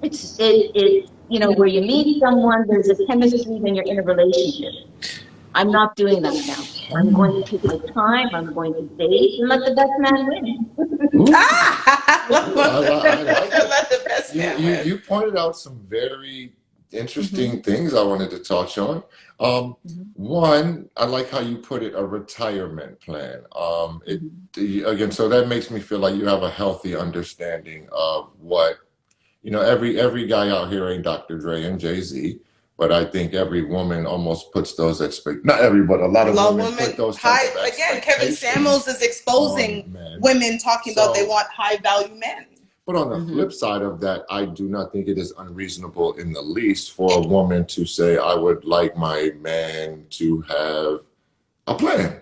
It's where you meet someone, there's a chemistry, then you're in a relationship. I'm not doing that now. I'm going to take my time. I'm going to date and let the best man win. You pointed out some very interesting things I wanted to touch on. One, I like how you put it, a retirement plan. Again, so that makes me feel like you have a healthy understanding of what, every guy out here ain't Dr. Dre and Jay-Z, but I think every woman almost puts those not every, but a lot of women put those types of again, Kevin Samuels is exposing women talking about they want high value men. But on the flip side of that, I do not think it is unreasonable in the least for a woman to say, I would like my man to have a plan,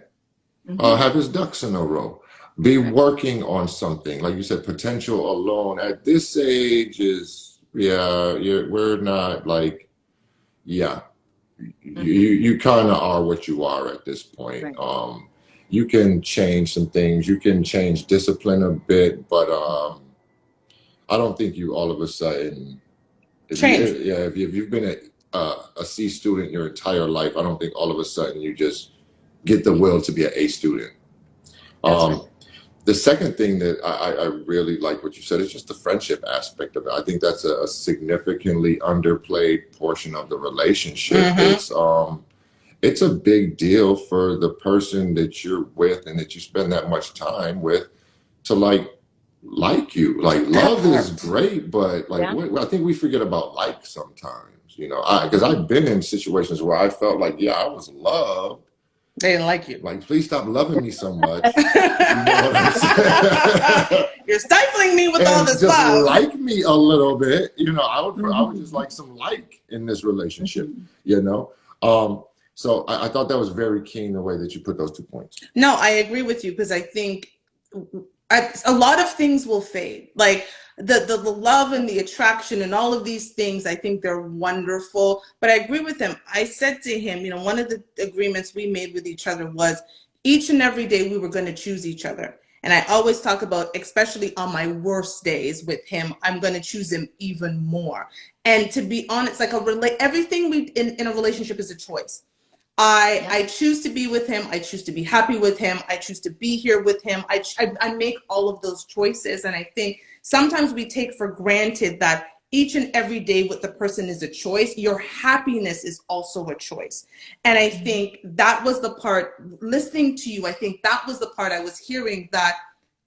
have his ducks in a row, be working on something. Like you said, potential alone at this age is we're not like, yeah, Mm-hmm. you kind of are what you are at this point. Right. You can change some things, you can change discipline a bit, but I don't think you all of a sudden, Change. if you've been a C student your entire life, I don't think all of a sudden you just get the will to be an A student. That's right. The second thing that I really like what you said is just the friendship aspect of it. I think that's a significantly underplayed portion of the relationship. It's a big deal for the person that you're with and that you spend that much time with to like you. Like love is great, but like I think we forget about like sometimes, you know, because I've been in situations where I felt like, yeah, I was loved. They didn't like you. Like, please stop loving me so much. You know what I'm saying? You're stifling me with and all this just love. like me a little bit. You know, I would just like some like in this relationship. You know, so I thought that was very keen the way that you put those 2 points. No, I agree with you because I think a lot of things will fade. Like the love and the attraction and all of these things, I think they're wonderful. But I agree with him. I said to him, you know, one of the agreements we made with each other was each and every day we were going to choose each other. And I always talk about, especially on my worst days with him, I'm going to choose him even more. And to be honest, like everything we in a relationship is a choice. I choose to be with him. I choose to be happy with him. I choose to be here with him. I make all of those choices. And I think sometimes we take for granted that each and every day with the person is a choice. Your happiness is also a choice. And I think that was the part, listening to you, I think that was the part I was hearing that,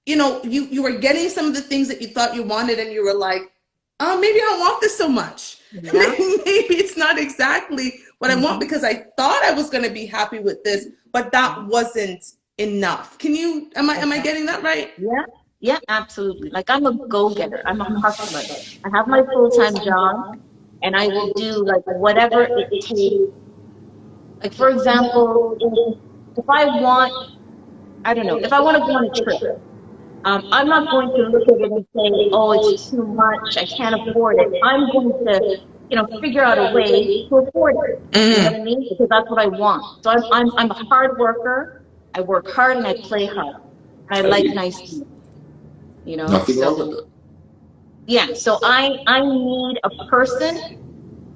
you know, you were getting some of the things that you thought you wanted and you were like, oh, maybe I don't want this so much. Yeah. Maybe it's not exactly what I want because I thought I was going to be happy with this, but that wasn't enough. Am I getting that right? Yeah, absolutely. Like I'm a go-getter. I'm a hustler. I have my full-time job and I will do like whatever it takes. Like for example, if I want, I don't know, if I want to go on a trip, I'm not going to look at it and say, oh, it's too much, I can't afford it. I'm going to, figure out a way to afford it. You know what I mean? Because that's what I want. So I'm a hard worker. I work hard and I play hard. And I like nice things. You know? Nothing wrong with it. Yeah. So I need a person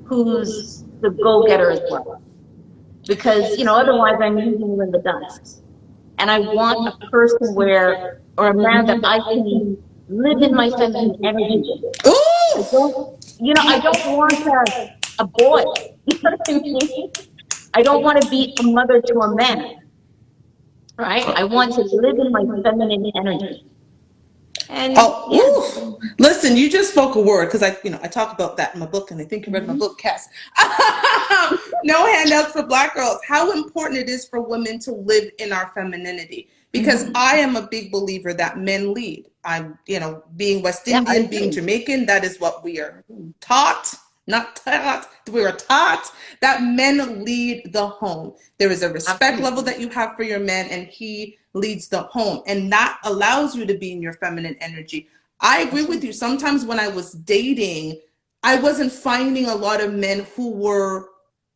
who's the go-getter as well. Because, otherwise I'm leaving you in the dust. And I want a person or a man that I can live in my feminine energy. I don't want a boy. You know what I mean? I don't want to be a mother to a man. Right? I want to live in my feminine energy. And listen, you just spoke a word because I talk about that in my book, and I think you read my book, Cass. No handouts for Black girls. How important it is for women to live in our femininity, because I am a big believer that men lead. I'm, being West Indian, being Jamaican, that is what we are taught. Not taught, we are taught that men lead the home. There is a respect level that you have for your man, and he leads the home, and that allows you to be in your feminine energy. I agree with you. Sometimes when I was dating, I wasn't finding a lot of men who were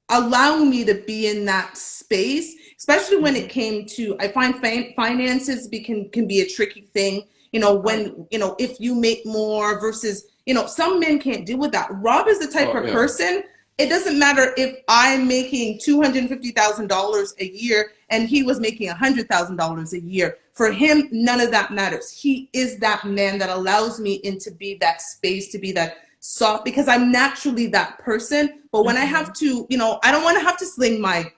allowing me to be in that space, especially when it came to, I find finances can be a tricky thing. When, if you make more versus, some men can't deal with that. Rob is the type of person, it doesn't matter if I'm making $250,000 a year and he was making $100,000 a year. For him, none of that matters. He is that man that allows me to be that space, to be that soft, because I'm naturally that person. But when I have to, I don't want to have to sling my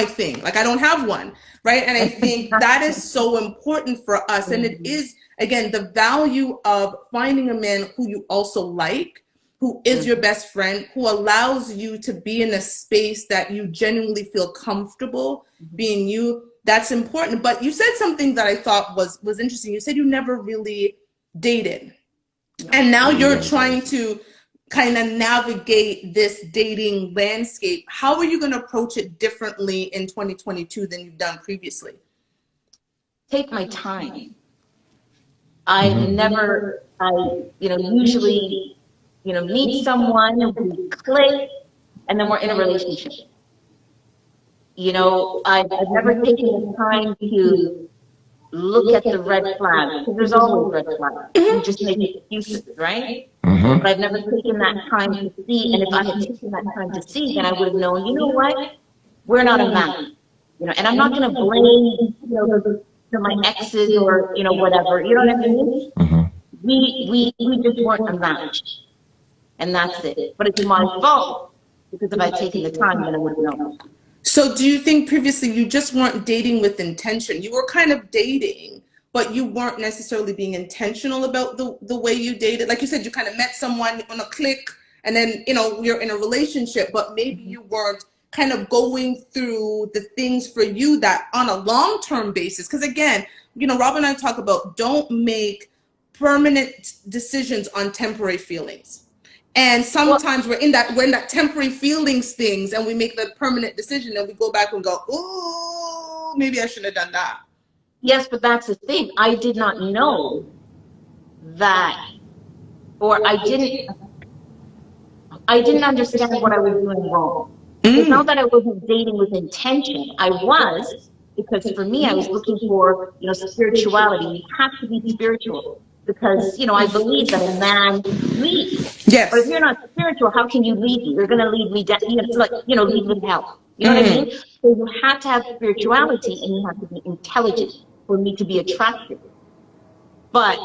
thing. Like I don't have one, right? And I think that is so important for us. And it is, again, the value of finding a man who you also like, who is your best friend, who allows you to be in a space that you genuinely feel comfortable being you. That's important. But you said something that I thought was interesting. You said you never really dated. And now you're trying to kind of navigate this dating landscape. How are you going to approach it differently in 2022 than you've done previously? Take my time. I've never, usually meet someone and we click, and then we're in a relationship. I've never taken the time to look at the red flags, because there's always red flags. We just make excuses, right? But I've never taken that time to see, and if I had taken that time to see, then I would have known, you know what? We're not a match. And I'm not going to blame, my exes or, whatever. You know what I mean? We just weren't a match. And that's it. But it's my fault, because if I'd taken the time, then I would have known. So do you think previously you just weren't dating with intention? You were kind of dating, but you weren't necessarily being intentional about the way you dated. Like you said, you kind of met someone on a click, and then, you're in a relationship, but maybe you weren't kind of going through the things for you that on a long-term basis. Because again, Rob and I talk about don't make permanent decisions on temporary feelings. And sometimes we're in that temporary feelings things, and we make the permanent decision, and we go back and go, oh, maybe I shouldn't have done that. Yes, but that's the thing. I did not know that, or I didn't understand what I was doing wrong. It's not that I wasn't dating with intention. I was, because for me, I was looking for, spirituality. You have to be spiritual, because, I believe that a man leads. Yes. But if you're not spiritual, how can you lead me? You're going to lead me down, lead me to hell. You know what I mean? So you have to have spirituality, and you have to be intelligent for me to be attractive. But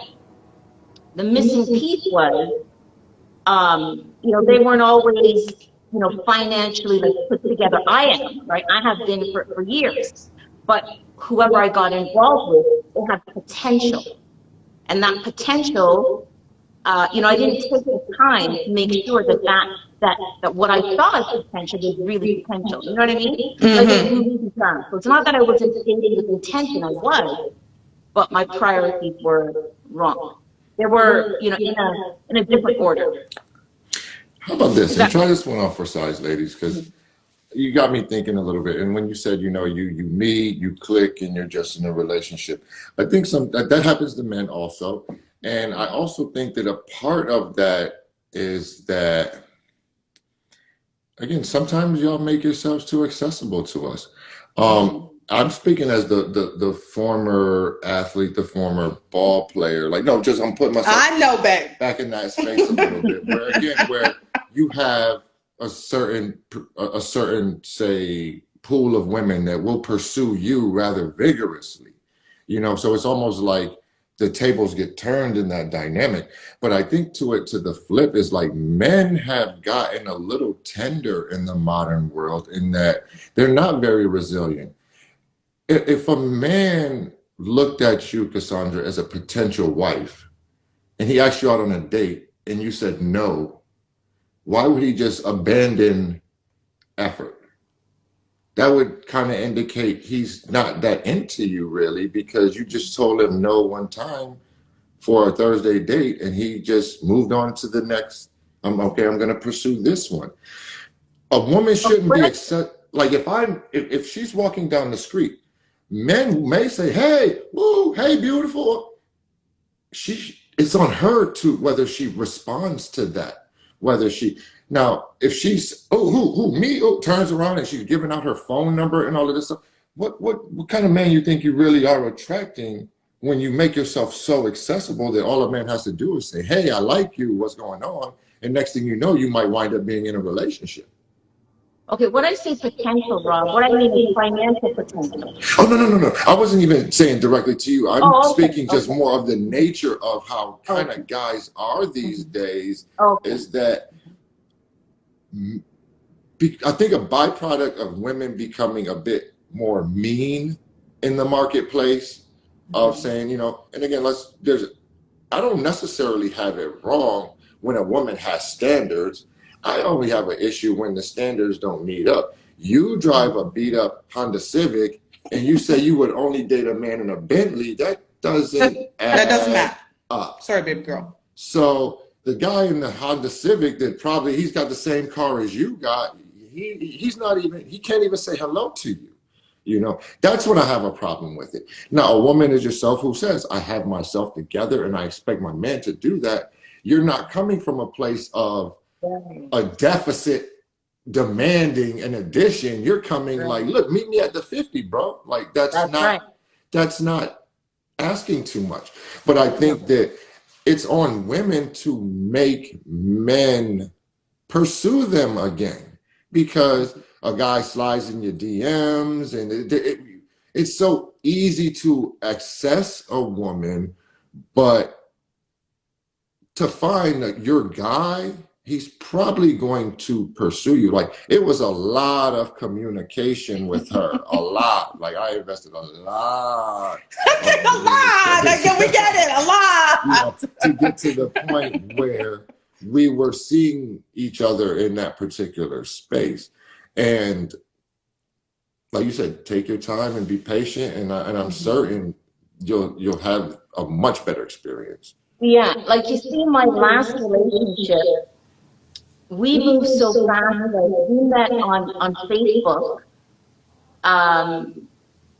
the missing piece was, they weren't always, financially put together. I am, right? I have been for years. But whoever I got involved with, they had potential. And that potential, I didn't take the time to make sure that what I saw as potential was really potential. You know what I mean? Like it moved too fast. So it's not that I wasn't dating with intention, I was, but my priorities were wrong. They were, in a different order. How about this? And try this one on for size, ladies, because you got me thinking a little bit. And when you said, you meet, you click, and you're just in a relationship, I think that happens to men also. And I also think that a part of that is that, again, sometimes y'all make yourselves too accessible to us. I'm speaking as the former athlete, the former ball player. I'm putting myself back in that space a little bit, where you have a certain say pool of women that will pursue you rather vigorously, so it's almost like the tables get turned in that dynamic. But I think to the flip is like men have gotten a little tender in the modern world in that they're not very resilient. If a man looked at you, Cassandra, as a potential wife, and he asked you out on a date and you said no, why would he just abandon effort? That would kind of indicate he's not that into you really, because you just told him no one time for a Thursday date and he just moved on to the next. I'm going to pursue this one. A woman shouldn't be like if she's walking down the street, men may say, hey, woo, hey, beautiful. It's on her to whether she responds to that. Now, if she's, who, me, turns around and she's giving out her phone number and all of this stuff, what kind of man you think you really are attracting when you make yourself so accessible that all a man has to do is say, hey, I like you, what's going on? And next thing you know, you might wind up being in a relationship. Okay, when I say potential, Rob, what I mean is financial potential. Oh, no. I wasn't even saying directly to you. I'm speaking just more of the nature of how kind of guys are these days, is that I think a byproduct of women becoming a bit more mean in the marketplace of saying, and again, I don't necessarily have it wrong when a woman has standards. I only have an issue when the standards don't meet up. You drive a beat up Honda Civic and you say you would only date a man in a Bentley. That doesn't add up. Sorry, baby girl. So the guy in the Honda Civic that he's got the same car as you got, he can't even say hello to you. That's when I have a problem with it. Now, a woman is yourself who says, I have myself together and I expect my man to do that. you're not coming from a place of a deficit demanding an addition. You're coming like, look, meet me at the 50, bro. Like that's not asking too much. But I think that it's on women to make men pursue them again, because a guy slides in your DMs, and it's so easy to access a woman, but to find that your guy, he's probably going to pursue you. Like, it was a lot of communication with her, a lot. Like, I invested a lot. A lot. Like, we get it, a lot. You know, to get to the point where we were seeing each other in that particular space. And like you said, take your time and be patient, and I'm certain you'll have a much better experience. Yeah, like you see, my last relationship, we moved so fast. Like, we met on Facebook.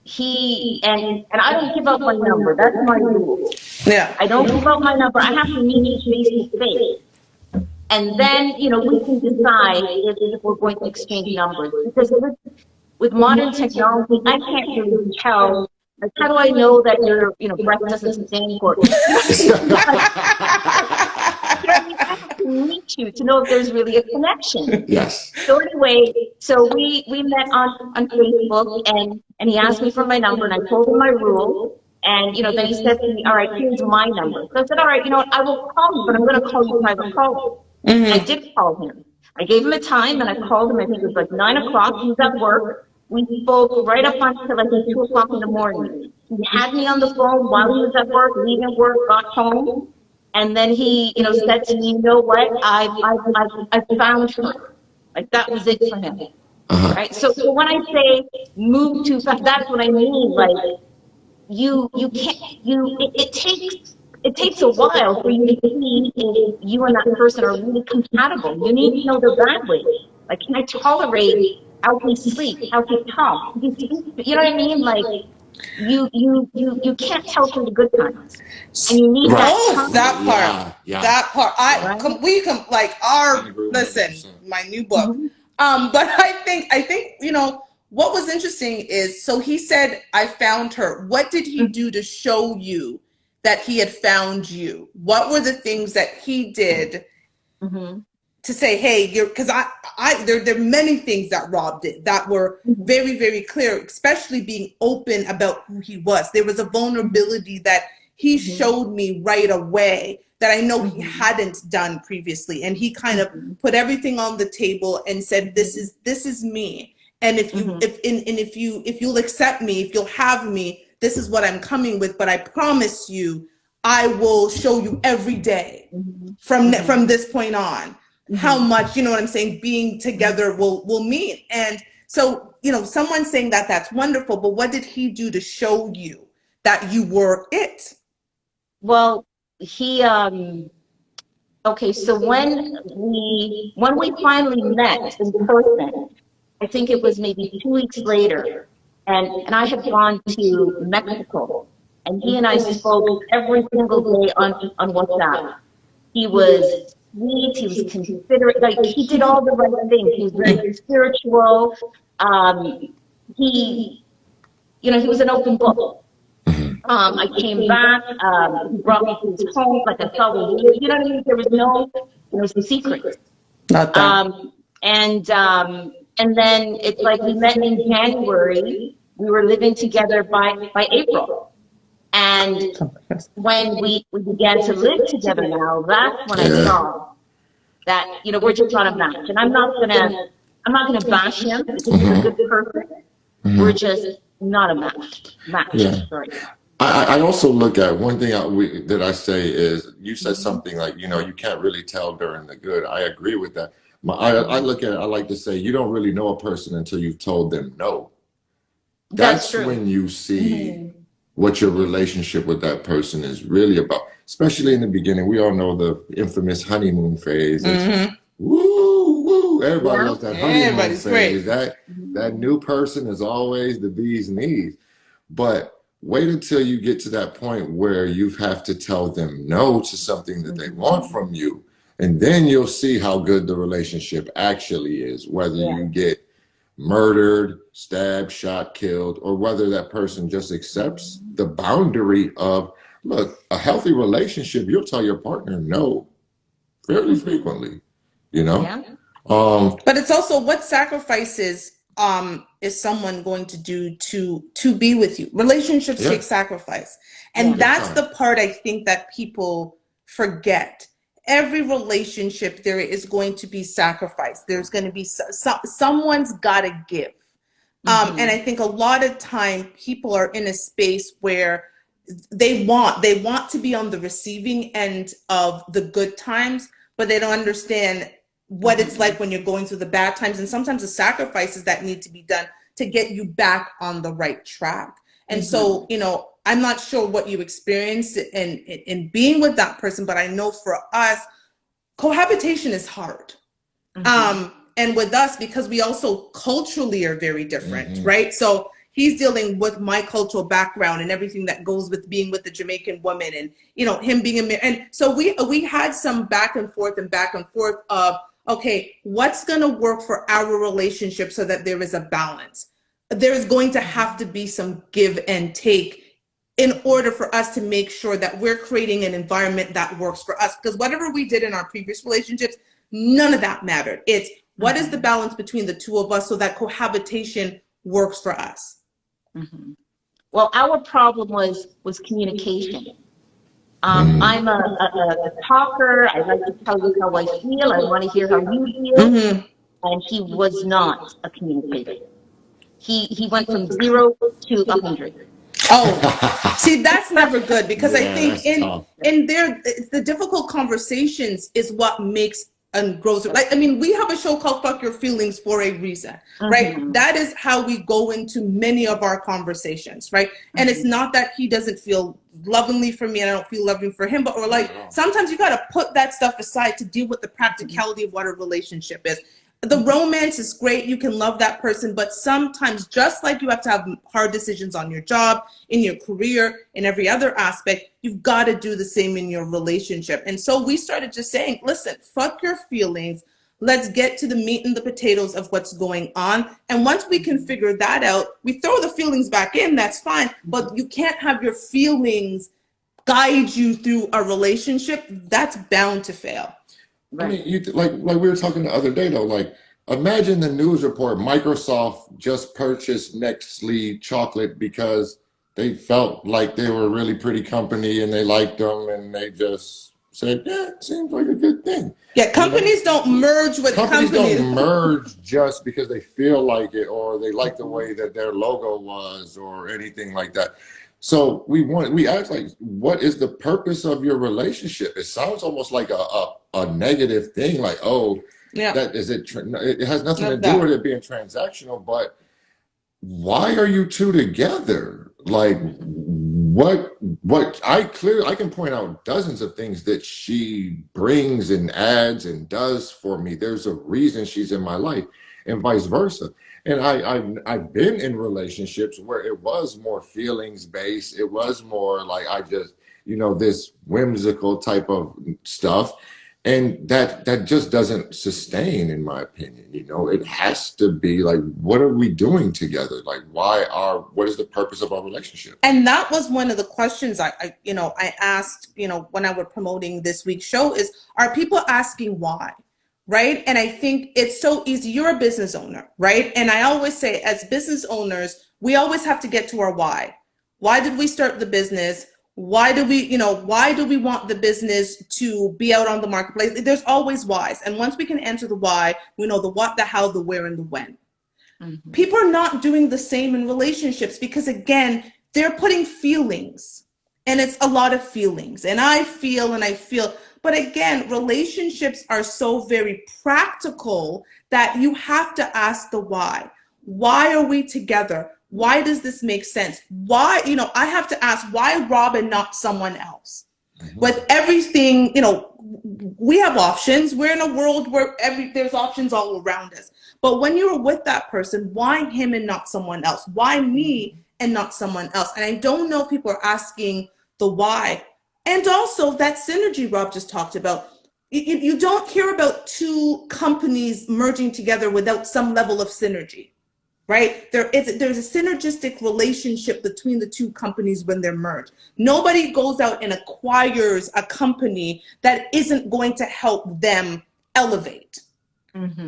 He and I don't give up my number. That's my rule. Yeah. I don't give up my number. I have to meet you face to face, and then we can decide if we're going to exchange numbers. Because with modern technology, I can't really tell. Like, how do I know that your breath doesn't stink? Or I have to meet you to know if there's really a connection. Yes. So anyway, so we met on Facebook, and he asked me for my number, and I told him my rule. And then he said to me, all right, here's my number. So I said, all right, I will call you, but I'm going to call you private call. I did call him. I gave him a time, and I called him. I think it was like 9 o'clock. He was at work. We spoke right up until like 2 o'clock in the morning. He had me on the phone while he was at work, leaving work, got home. And then he, said to me, you know what? I found her. Like, that was it for him. Right? So when I say move too fast, that's what I mean. Like, you can't, it takes a while for you to see if you and that person are really compatible. You need to know their bandwidth. Like, can I tolerate how he sleep, how he talk? You know what I mean? Like, you can't tell from the good times, and you need that part. Yeah. That part. We come like listen, my new book. But I think what was interesting is, so he said, I found her. What did he do to show you that he had found you? What were the things that he did to say, hey, because there are many things that Rob did that were very, very clear, especially being open about who he was. There was a vulnerability that he showed me right away that I know he hadn't done previously. And he kind of put everything on the table and said, this is me. And if you'll accept me, if you'll have me, this is what I'm coming with. But I promise you, I will show you every day from this point on how much, you know what I'm saying, being together will mean. And so, someone saying that that's wonderful, but what did he do to show you that you were it? Well, he okay, so when we finally met in person, I think it was maybe 2 weeks later, and I had gone to Mexico, and he and I spoke every single day on WhatsApp. He was sweet, he was considerate, like, he did all the right things. He was very spiritual. He was an open book. I came back, he brought me to his home, like I saw the video, you know what I mean? There was no secret. Not that. And then it's like we met in January, we were living together by April. And when we began to live together now, that's when I saw that, we're just not a match. And I'm not gonna bash him because he's a good person. We're just not a match. Sorry. I also look at one thing that I say is, you said something like, you can't really tell during the good. I agree with that. I look at it, I like to say, you don't really know a person until you've told them no. That's when you see what your relationship with that person is really about. Especially in the beginning, we all know the infamous honeymoon phase. Woo, woo. Everybody loves that honeymoon phase. That new person is always the bee's knees. But wait until you get to that point where you have to tell them no to something that they want from you. And then you'll see how good the relationship actually is, whether you get murdered, stabbed, shot, killed, or whether that person just accepts the boundary of, look, a healthy relationship, you'll tell your partner no fairly frequently, you know? Yeah. But it's also what sacrifices is someone going to do to be with you. Relationships take sacrifice. And that's the part I think that people forget. Every relationship, there is going to be sacrifice. There's going to be someone's got to give. And I think a lot of time people are in a space where they want to be on the receiving end of the good times, but they don't understand what it's like when you're going through the bad times, and sometimes the sacrifices that need to be done to get you back on the right track. And so, you know, I'm not sure what you experienced in being with that person, but I know for us, cohabitation is hard. And with us, because we also culturally are very different, right? So he's dealing with my cultural background and everything that goes with being with the Jamaican woman, and, you know, him being and so we had some back and forth of, okay, what's going to work for our relationship so that there is a balance? There is going to have to be some give and take in order for us to make sure that we're creating an environment that works for us. Because whatever we did in our previous relationships, none of that mattered. It's what is the balance between the two of us so that cohabitation works for us? Well, our problem was communication. I'm a talker. I like to tell you how I feel. I want to hear how you feel. And he was not a communicator. He went from 0 to 100. Oh, see, that's never good, because I think in there, it's the difficult conversations is what makes and grows. Like, I mean, we have a show called Fuck Your Feelings for a reason, right? That is how we go into many of our conversations, right? And it's not that he doesn't feel lovingly for me and I don't feel loving for him, but we're like, sometimes you got to put that stuff aside to deal with the practicality of what a relationship is. The romance is great. You can love that person, but sometimes, just like you have to have hard decisions on your job, in your career, in every other aspect, you've got to do the same in your relationship. And so we started just saying, listen, fuck your feelings. Let's get to the meat and the potatoes of what's going on. And once we can figure that out, we throw the feelings back in, that's fine. But you can't have your feelings guide you through a relationship. That's bound to fail. I mean, you like we were talking the other day though. Like, imagine the news report: Microsoft just purchased Nestle chocolate because they felt like they were a really pretty company and they liked them, and they just said, "Yeah, it seems like a good thing." Yeah, companies don't merge with companies. Companies don't merge just because they feel like it or they like the way that their logo was or anything like that. So we ask, like, what is the purpose of your relationship? It sounds almost like a negative thing, like, oh, that is it. It has nothing to do with it being transactional, but why are you two together? Like, what I can point out dozens of things that she brings and adds and does for me. There's a reason she's in my life, and vice versa. And I've been in relationships where it was more feelings based. It was more like I just, this whimsical type of stuff. And that just doesn't sustain, in my opinion. It has to be like, what are we doing together? Like, what is the purpose of our relationship? And that was one of the questions I asked, when I was promoting this week's show is, are people asking why? Right? And I think it's so easy. You're a business owner, right? And I always say, as business owners, we always have to get to our why. Why did we start the business? Why do we want the business to be out on the marketplace? There's always whys. And once we can answer the why, we know the what, the how, the where, and the when. People are not doing the same in relationships because, again, they're putting feelings. And it's a lot of feelings. And I feel. But again, relationships are so very practical that you have to ask the why. Why are we together? Why does this make sense? Why, I have to ask, why Rob and not someone else? With everything, we have options. We're in a world where there's options all around us. But when you're with that person, why him and not someone else? Why me and not someone else. And I don't know if people are asking the why. And also that synergy Rob just talked about. You don't hear about two companies merging together without some level of synergy, right? There's a synergistic relationship between the two companies when they're merged. Nobody goes out and acquires a company that isn't going to help them elevate.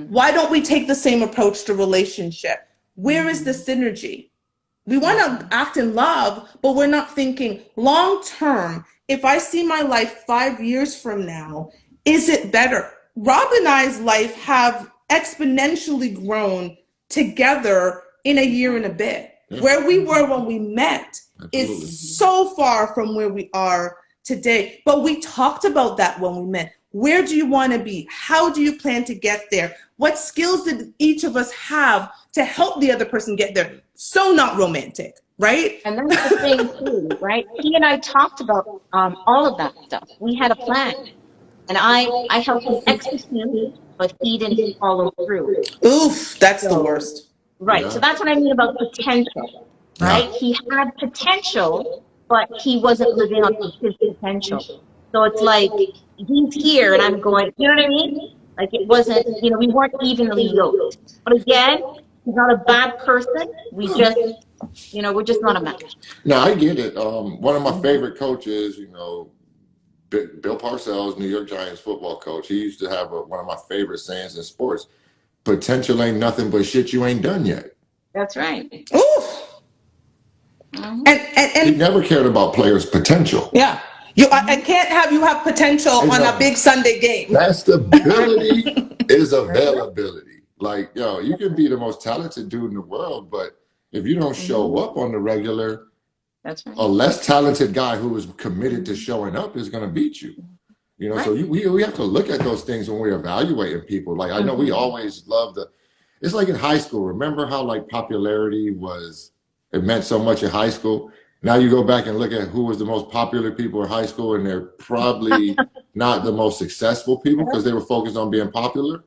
Why don't we take the same approach to relationship? Where is the synergy? We want to act in love, but we're not thinking long term. If I see my life 5 years from now, is it better? Rob and I's life have exponentially grown together in a year and a bit. Yeah. Where we were when we met Absolutely. is so far from where we are today. But we talked about that when we met. Where do you want to be? How do you plan to get there? What skills did each of us have to help the other person get there? So not romantic, right? And that's the thing too, right? He and I talked about all of that stuff. We had a plan. And I helped him execute, but he didn't follow through. Oof, that's the worst. Right. Yeah. So that's what I mean about potential, right? Yeah. He had potential, but he wasn't living up to his potential. So it's like he's here and I'm going, you know what I mean? Like it wasn't, we weren't evenly yoked. But again, he's not a bad person. We just, we're just not a match. Now I get it. One of my favorite coaches, Bill Parcells, New York Giants football coach, he used to have one of my favorite sayings in sports: potential ain't nothing but shit you ain't done yet. That's right. Oof. And He never cared about players' potential. yeah. I can't have you have potential on a big Sunday game. That's stability is availability. Like, you can be the most talented dude in the world, but if you don't show up on the regular, that's right. A less talented guy who is committed to showing up is going to beat you. Right. So we have to look at those things when we're evaluating people. Like, I know we always love it's like in high school. Remember how like popularity it meant so much in high school? Now you go back and look at who was the most popular people in high school, and they're probably not the most successful people because they were focused on being popular.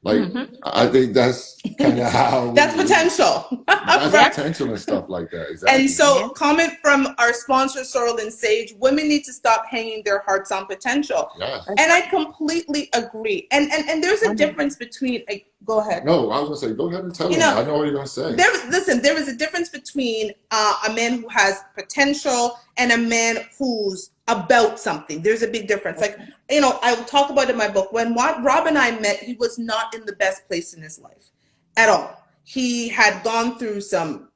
Like, I think that's kind of how that's potential. That's potential and stuff like that. Exactly. And so, comment from our sponsor, Sorrel and Sage: women need to stop hanging their hearts on potential. Yes. And I completely agree. And there's a difference between. Go ahead. No, I was gonna say, go ahead and tell them. I know what you're gonna say. There is a difference between a man who has potential and a man who's about something. There's a big difference. Like, I will talk about it in my book. When Rob and I met, he was not in the best place in his life at all. He had gone through some,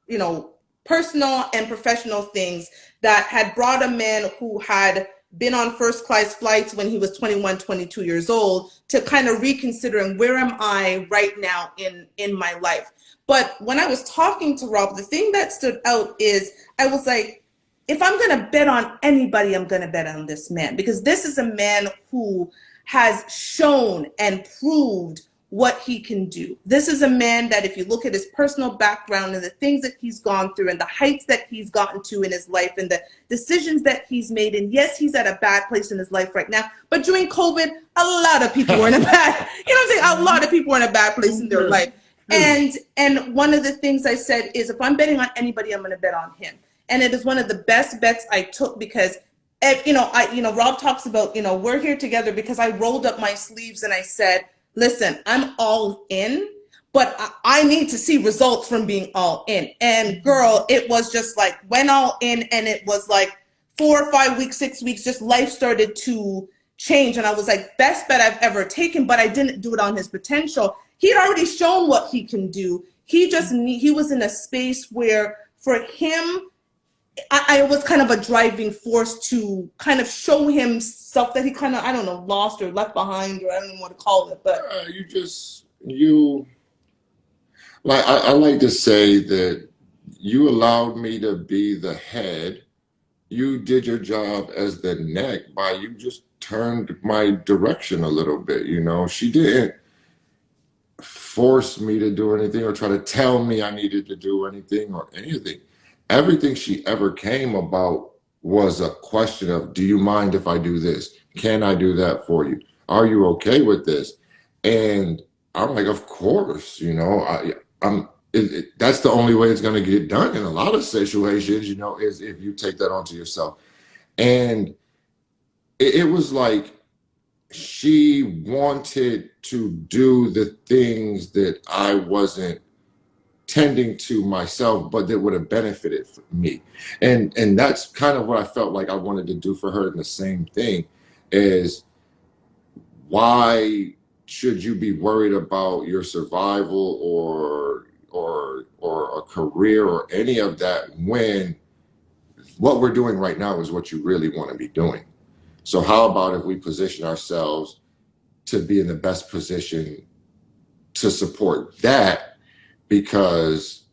personal and professional things that had brought a man who had been on first class flights when he was 21, 22 years old to kind of reconsidering, where am I right now in my life? But when I was talking to Rob, the thing that stood out is I was like, if I'm going to bet on anybody, I'm going to bet on this man, because this is a man who has shown and proved what he can do. This is a man that, if you look at his personal background and the things that he's gone through and the heights that he's gotten to in his life and the decisions that he's made, and yes, he's at a bad place in his life right now, but during COVID, a lot of people were in a bad, a lot of people were in a bad place in their life. And one of the things I said is, if I'm betting on anybody, I'm going to bet on him. And it is one of the best bets I took, because Rob talks about, we're here together because I rolled up my sleeves and I said, listen, I'm all in, but I need to see results from being all in. And girl, it was just like, went all in, and it was like 4 or 5 weeks, 6 weeks, just life started to change. And I was like, best bet I've ever taken, but I didn't do it on his potential. He'd already shown what he can do. He was in a space where, for him, I was kind of a driving force to kind of show him stuff that he kind of, I don't know, lost or left behind, or I don't know what to call it. But I like to say that you allowed me to be the head. You did your job as the neck by you just turned my direction a little bit. She didn't force me to do anything or try to tell me I needed to do anything or anything. Everything she ever came about was a question of, do you mind if I do this? Can I do that for you? Are you okay with this? And I'm like, of course, that's the only way it's going to get done in a lot of situations, you know, is if you take that onto yourself. And it was like she wanted to do the things that I wasn't tending to myself, but that would have benefited me. And that's kind of what I felt like I wanted to do for her. And the same thing is, why should you be worried about your survival or a career or any of that when what we're doing right now is what you really want to be doing? So how about if we position ourselves to be in the best position to support that, because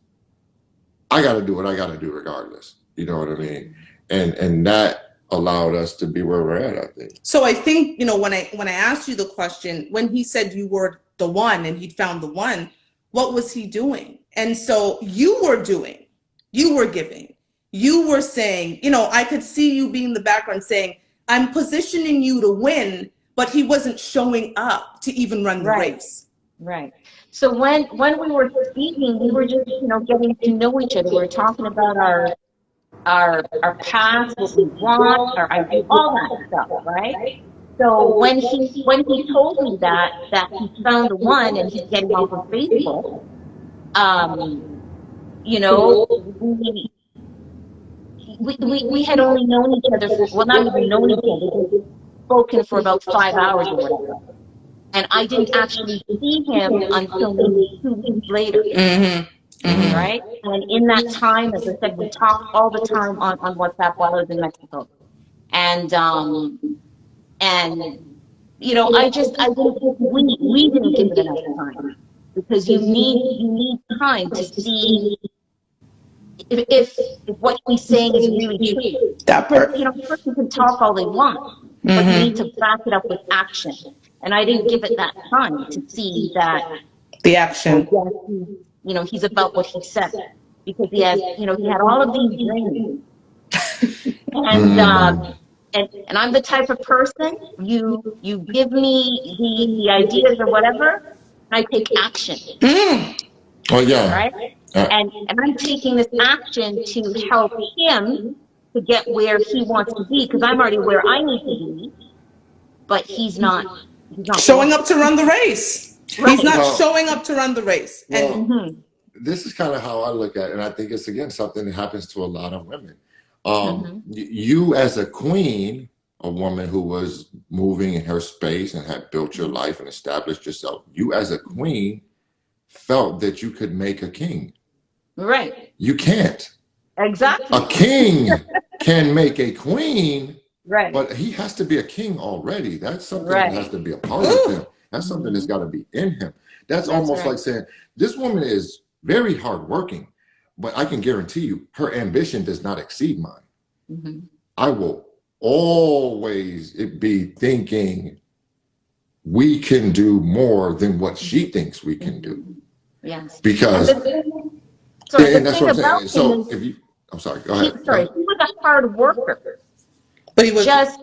I got to do what I got to do regardless. You know what I mean? And that allowed us to be where we're at, I think. So I think, you know, when I asked you the question, when he said you were the one and he'd found the one, what was he doing? And so you were doing, you were giving, you were saying, you know, I could see you being in the background saying, I'm positioning you to win, but he wasn't showing up to even run the race. Right. So when we were speaking, we were just, you know, getting to know each other. We were talking about our past, what we want, our ideas, all that stuff, right? So when he told me that he found the one and he's getting off of Facebook, you know, we had only known each other for, well, not even known each other, we'd spoken for about 5 hours or whatever. And I didn't actually see him until maybe 2 weeks later. Right? And in that time, as I said, we talked all the time on WhatsApp while I was in Mexico. And you know, we didn't give it enough time, because you need time to see if what he's saying is really true. Because, you know, a person can talk all they want, but you need to back it up with action. And I didn't give it that time to see that the action. You know, he's about what he said, because he has, you know, he had all of these dreams. And I'm the type of person, you give me the ideas or whatever, I take action. Oh yeah. Right? And I'm taking this action to help him to get where he wants to be, because I'm already where I need to be, but he's not showing up to run the race. Right. He's not showing up to run the race. And this is kind of how I look at it, and I think it's, again, something that happens to a lot of women. You as a queen, a woman who was moving in her space and had built your life and established yourself, you as a queen felt that you could make a king. Right. You can't. Exactly. A king can make a queen, right, but he has to be a king already. That's something that has to be a part of him. That's something that's got to be in him. That's almost like saying, this woman is very hardworking, but I can guarantee you her ambition does not exceed mine. I will always be thinking we can do more than what she thinks we can do. Yes. Because, and that's what I'm saying. So if you, I'm sorry, go ahead. He was a hard worker. But he was just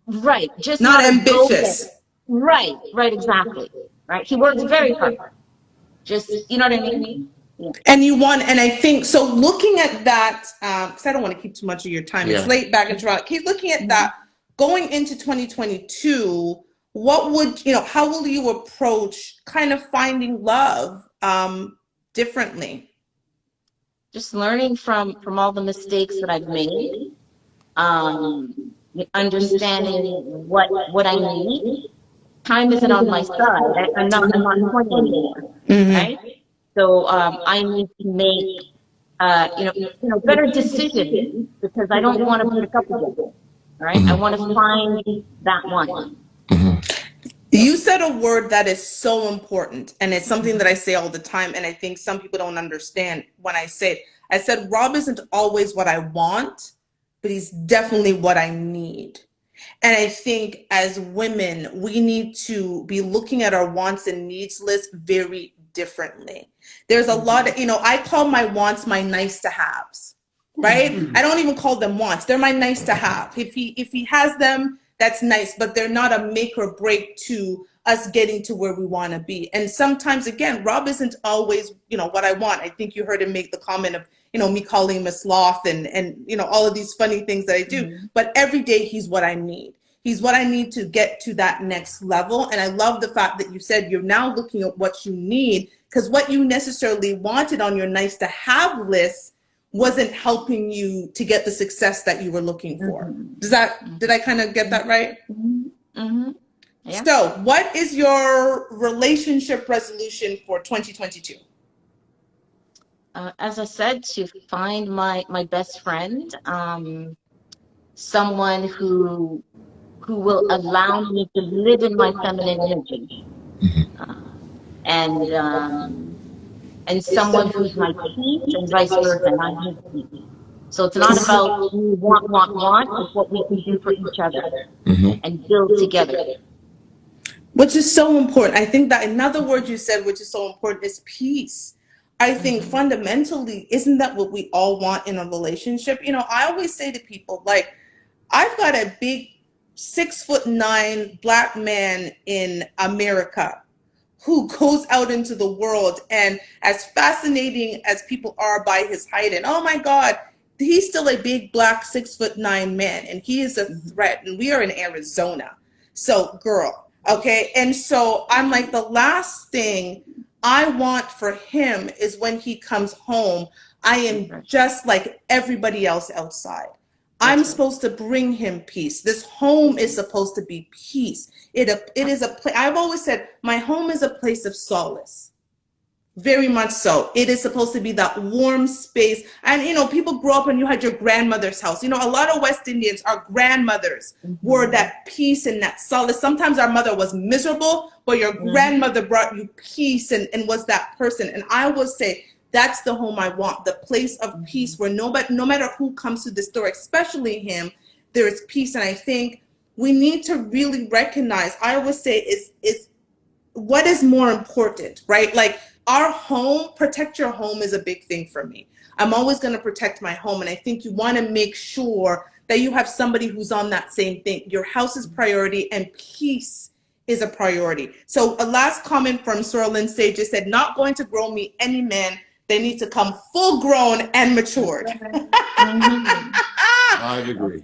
not ambitious. Right, exactly. Right. He works very hard. Just, you know what I mean? Yeah. And I think, so looking at that, because I don't want to keep too much of your time. It's late back in Toronto. Keep looking at that, going into 2022, what would, you know, how will you approach kind of finding love differently? Just learning from all the mistakes that I've made, understanding what I need. Time isn't on my side. I'm not 20 anymore, right? So I need to make better decisions, because I don't want to put a couple of them, right? I want to find that one. You said a word that is so important, and it's something that I say all the time, and I think some people don't understand when I say it. I said, Rob isn't always what I want, but he's definitely what I need. And I think as women, we need to be looking at our wants and needs list very differently. There's a lot of, I call my wants my nice to haves, right? I don't even call them wants. They're my nice to have. If he has them, that's nice, but they're not a make or break to us getting to where we want to be. And sometimes, again, Rob isn't always, what I want. I think you heard him make the comment of, me calling him a sloth and all of these funny things that I do. Mm-hmm. But every day he's what I need. He's what I need to get to that next level. And I love the fact that you said you're now looking at what you need, because what you necessarily wanted on your nice to have list wasn't helping you to get the success that you were looking for. Mm-hmm. Did I kind of get that right? Mm-hmm. Mm-hmm. Yeah. So what is your relationship resolution for 2022? As I said, to find my best friend, someone who will allow me to live in my feminine energy, and someone who's my peace and vice versa, and I'm his peace. So it's not about me want. It's what we can do for each other and build together. Which is so important. I think that another word you said, which is so important, is peace. I think fundamentally, isn't that what we all want in a relationship? I always say to people, like, I've got a big 6'9" Black man in America who goes out into the world, and as fascinating as people are by his height, and oh my God, he's still a big Black 6'9" man, and he is a threat, and we are in Arizona. So girl, okay? And so I'm like, the last thing I want for him is when he comes home, I am just like everybody else outside. I'm supposed to bring him peace. This home is supposed to be peace. It is a place. I've always said my home is a place of solace. Very much so. It is supposed to be that warm space. And, people grew up and you had your grandmother's house. A lot of West Indians, our grandmothers were that peace and that solace. Sometimes our mother was miserable, but your grandmother brought you peace and was that person. And I would say, that's the home I want, the place of peace where no matter who comes to this door, especially him, there is peace. And I think we need to really recognize, I always say, is what is more important, right? Like our home, protect your home is a big thing for me. I'm always going to protect my home. And I think you want to make sure that you have somebody who's on that same thing. Your house is priority and peace is a priority. So a last comment from Sorlin Sage just said, not going to grow me any man. They need to come full grown and matured. I agree.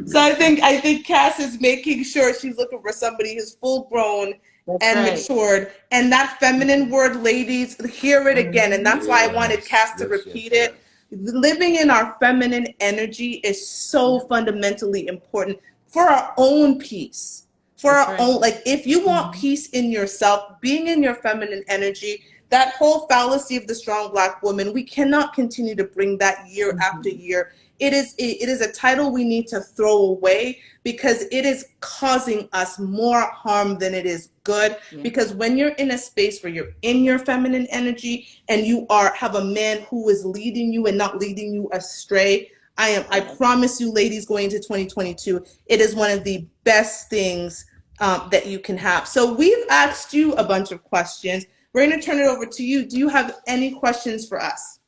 So I think Cass is making sure she's looking for somebody who's full grown and matured. And that feminine word, ladies, hear it again. And that's why I wanted Cass to repeat it. Living in our feminine energy is so fundamentally important for our own peace. For our own, like if you want peace in yourself, being in your feminine energy, that whole fallacy of the strong Black woman, we cannot continue to bring that year after year. It is a title we need to throw away because it is causing us more harm than it is good. Yeah. Because when you're in a space where you're in your feminine energy and you have a man who is leading you and not leading you astray, I promise you, ladies, going into 2022, it is one of the best things that you can have. So we've asked you a bunch of questions. We're going to turn it over to you. Do you have any questions for us?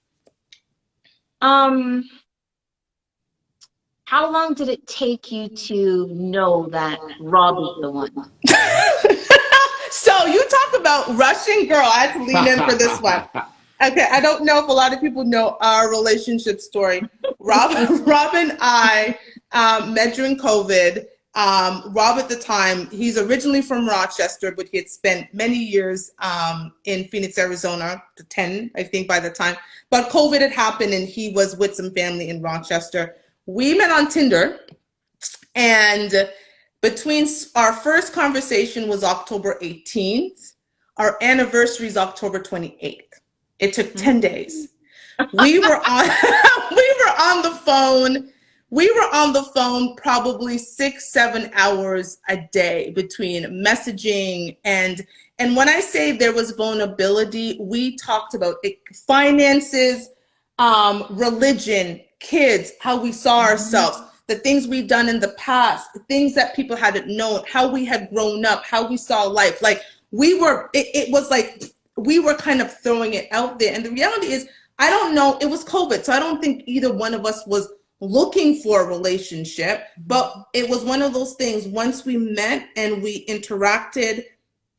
How long did it take you to know that Rob is the one? So you talk about rushing, girl. I had to lean in for this one. Okay, I don't know if a lot of people know our relationship story. Rob and I met during COVID. Rob at the time, he's originally from Rochester, but he had spent many years in Phoenix, Arizona, 10, I think, by the time. But COVID had happened and he was with some family in Rochester. We met on Tinder, and between our first conversation was October 18th. Our anniversary is October 28th. It took 10 days. We were on the phone. We were on the phone probably 6-7 hours a day between messaging and when I say there was vulnerability, we talked about finances, religion, kids, how we saw ourselves, the things we've done in the past, the things that people hadn't known, how we had grown up, how we saw life. Like it was like we were kind of throwing it out there. And the reality is, I don't know, it was COVID. So I don't think either one of us was looking for a relationship, but it was one of those things. Once we met and we interacted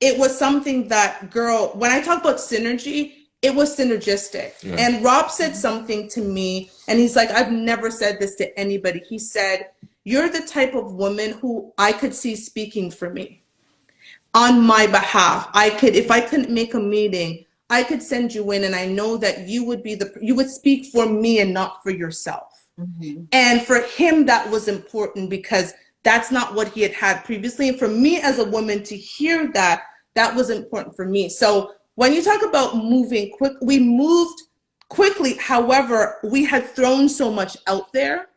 it was something that, girl, when I talk about synergy, it was synergistic. Yeah. And Rob said something to me, and he's like, I've never said this to anybody. He said, you're the type of woman who I could see speaking for me on my behalf. If I couldn't make a meeting, I could send you in, and I know that you would speak for me and not for yourself. Mm-hmm. And for him, that was important because that's not what he had previously. And for me as a woman to hear that, that was important for me. So when you talk about moving quick, we moved quickly. However, we had thrown so much out there.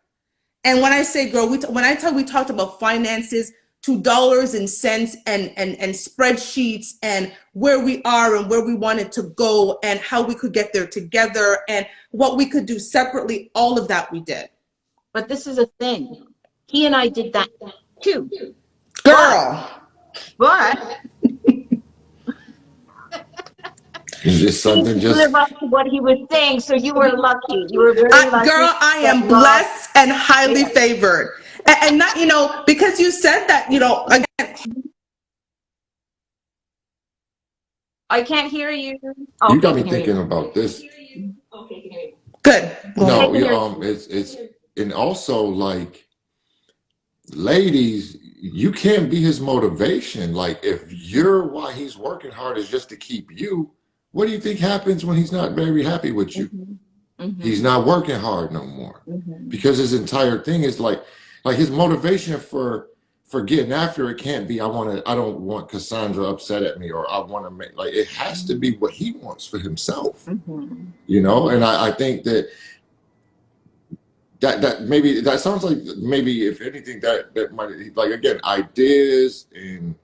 And when I say, girl, we talked about finances to dollars and cents and spreadsheets and where we are and where we wanted to go and how we could get there together and what we could do separately. All of that we did. But this is a thing. He and I did that too. Girl. But Just something he live up to what he was saying, so you were lucky. You were very lucky. Girl, I am blessed and highly favored. And not, because you said that, again. I can't hear you. You got me thinking about this. Good. No, it's and also like, ladies, you can't be his motivation. Like, if why he's working hard is just to keep you, what do you think happens when he's not very happy with you? Mm-hmm. He's not working hard no more, because his entire thing is like his motivation for getting after it can't be, I don't want Cassandra upset at me, or I want to make, like, it has to be what he wants for himself. And I think that maybe that sounds like, maybe if anything, that might, like, again, ideas and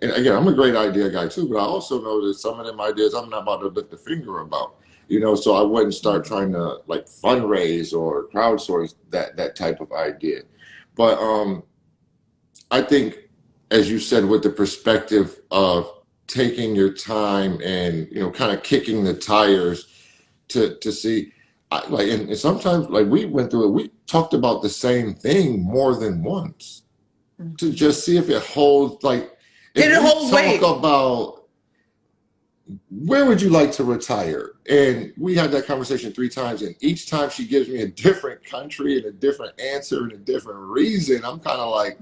again, I'm a great idea guy too, but I also know that some of them ideas I'm not about to lift a finger about, so I wouldn't start trying to like fundraise or crowdsource that type of idea. But I think, as you said, with the perspective of taking your time and kind of kicking the tires to see, and sometimes, like, we went through it, we talked about the same thing more than once to just see if it holds. Like, did it hold weight? Talk about, where would you like to retire? And we had that conversation 3 times, and each time she gives me a different country and a different answer and a different reason. I'm kind of like,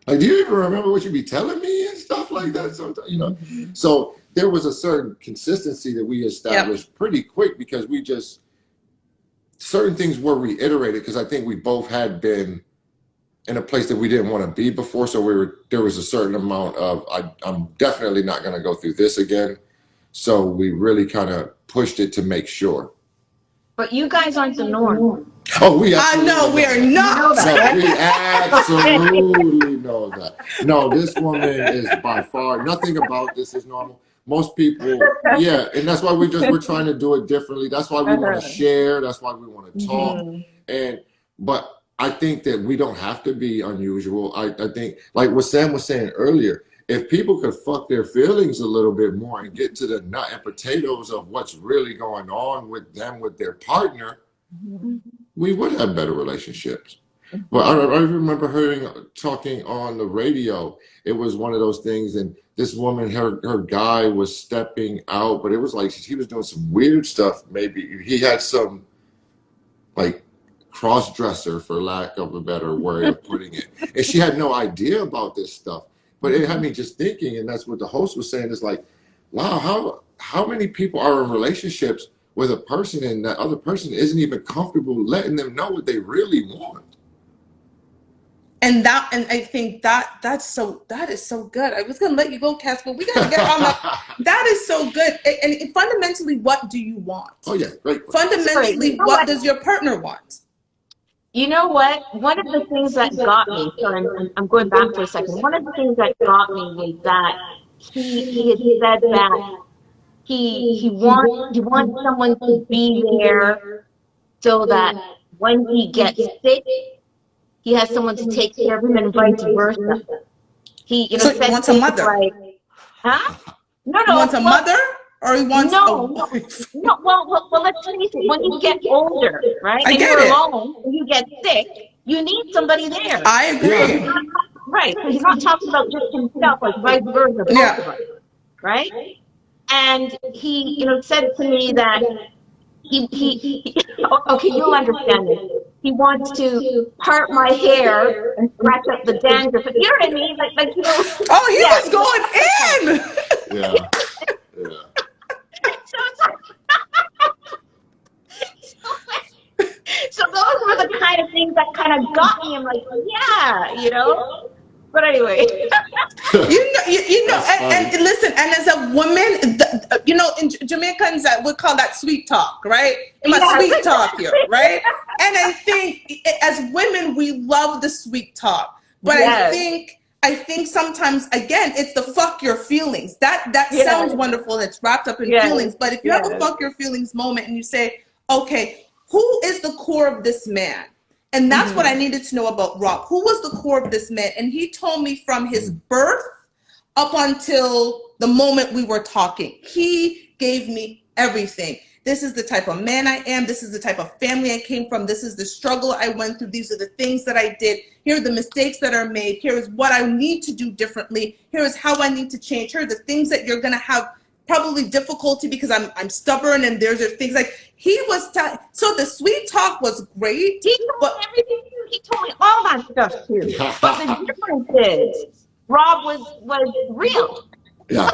do you even remember what you be telling me and stuff like that? Sometimes, So there was a certain consistency that we established pretty quick, because we just, certain things were reiterated, because I think we both had been in a place that we didn't want to be before. So there was a certain amount of, I'm definitely not going to go through this again. So we really kind of pushed it to make sure. But you guys aren't the norm. Oh, we know we are not. No, we absolutely know that. No, this woman is by far, nothing about this is normal. Most people, yeah, and that's why we're trying to do it differently. That's why we want to share. That's why we want to talk. But I think that we don't have to be unusual. I think, like what Sam was saying earlier, if people could fuck their feelings a little bit more and get to the nut and potatoes of what's really going on with them, with their partner, we would have better relationships. But I remember talking on the radio. It was one of those things, and this woman, her guy was stepping out, but it was like he was doing some weird stuff. Maybe he had some, like, cross-dresser, for lack of a better way of putting it. And she had no idea about this stuff. But it had me just thinking, and that's what the host was saying, is like, wow, how many people are in relationships with a person and that other person isn't even comfortable letting them know what they really want? And I think that is so good. I was gonna let you go, Cass, but we gotta get on that. That is so good. And fundamentally, what do you want? Oh yeah, great. Fundamentally, what does your partner want? You know what? One of the things that got me, so I'm going back for a second. One of the things that got me was that he had said that he wants someone to be there so that when he gets sick, he has someone to take care of him, and vice versa. He, so he wants a mother. Like, huh? No. He wants a mother, or he wants no. Well, let's face it. When you get older, right, and you're alone, and you get sick, you need somebody there. I agree. right. So he's not talking about just himself, like vice versa, both of us, right? And he, said to me that he okay, you'll understand this. He wants to part my hair and scratch up the dandruff. You know what I mean? Oh, he yeah. was going in. Yeah. So it's like, so those were the kind of things that kind of got me. I'm like, yeah. But anyway. And listen, and as a woman, in Jamaicans, we call that sweet talk, right? My sweet talk here, right? And I think as women, we love the sweet talk, but I think sometimes, again, it's the fuck your feelings. That sounds wonderful. It's wrapped up in feelings, but if you have a fuck your feelings moment and you say, okay, who is the core of this man? And that's what I needed to know about Rob. Who was the core of this man? And he told me from his birth up until the moment we were talking. He gave me everything. This is the type of man I am. This is the type of family I came from. This is the struggle I went through. These are the things that I did. Here are the mistakes that are made. Here is what I need to do differently. Here is how I need to change. Here are the things that you're going to have probably difficulty because I'm stubborn, and there's things like he was telling. So the sweet talk was great. He told me everything. He told me all that stuff too. But the difference is, Rob was real. Yeah.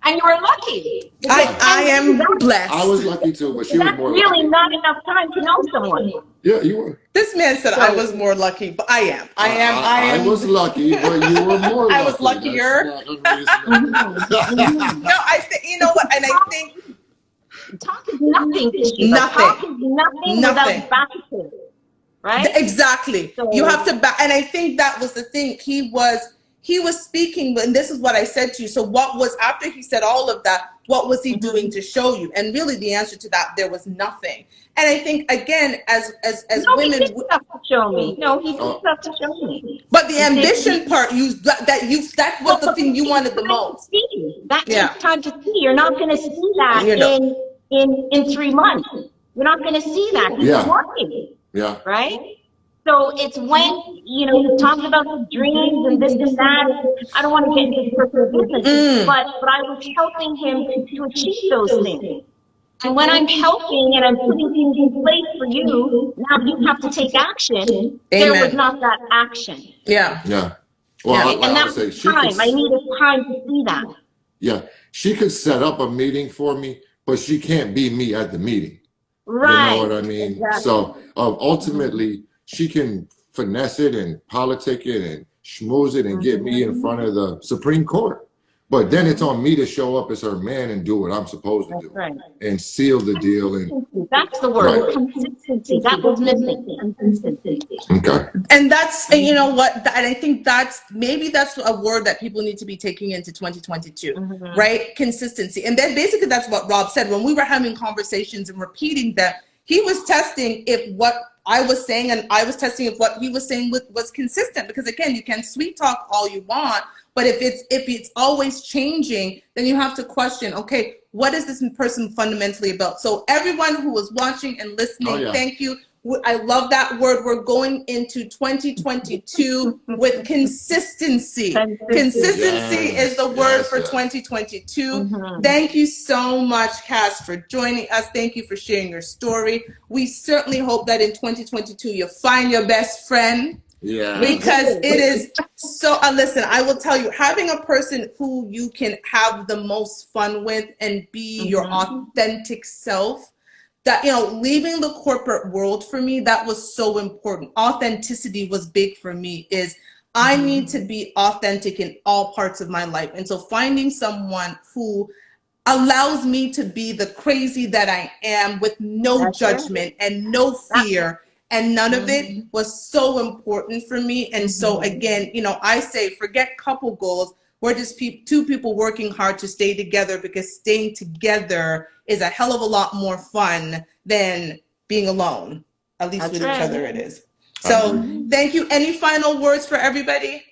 And you were lucky. I am blessed. I was lucky too, but she was more lucky. That's really not enough time to know someone. Yeah, you were. This man said I was more lucky, but I am. I was lucky, but you were more lucky. I was luckier. No, I think, you know what, and I think talk is nothing to you. Nothing. Talk is nothing without practice, right? Exactly. So, you have to and I think that was the thing. He was speaking, and this is what I said to you. So what was, after he said all of that, what was he doing to show you? And really the answer to that, there was nothing. And I think, again, as women, he did stuff to show me. No, he did stuff to show me. But the ambition part, that was the thing you wanted the most. That takes time to see. You're not going to see that in 3 months. You're not going to see that. He's working. Yeah. Right? So it's when, you talk about the dreams and this and that. I don't want to get into personal business, but I was helping him to achieve those things. And when I'm helping and I'm putting things in place for you, now you have to take action. Amen. There was not that action. Yeah. Well, and that was time. I needed time to see that. Yeah. She could set up a meeting for me, but she can't be me at the meeting. Right. You know what I mean? Exactly. So ultimately, she can finesse it and politic it and schmooze it and get me in front of the Supreme Court. But then it's on me to show up as her man and do what I'm supposed to do and seal the deal. And that's the word, consistency. That was missing, consistency. Okay. And you know what? And I think that's a word that people need to be taking into 2022, right? Consistency. And then basically that's what Rob said when we were having conversations and repeating them. He was testing if what I was saying and I was testing if what he was saying was consistent. Because again, you can sweet talk all you want, but if it's always changing, then you have to question, okay, what is this person fundamentally about? So everyone who was watching and listening, thank you. I love that word. We're going into 2022 with consistency. Consistency is the word for 2022. Thank you so much, Cass, for joining us. Thank you for sharing your story. We certainly hope that in 2022 you'll find your best friend. Yeah. Because it is so, listen, I will tell you, having a person who you can have the most fun with and be your authentic self, that, leaving the corporate world for me, that was so important. Authenticity was big for me. I need to be authentic in all parts of my life. And so finding someone who allows me to be the crazy that I am with no judgment and no fear and none of it was so important for me. And so again, I say, forget couple goals. We're just two people working hard to stay together, because staying together is a hell of a lot more fun than being alone. At least with each other it is. So thank you. Any final words for everybody?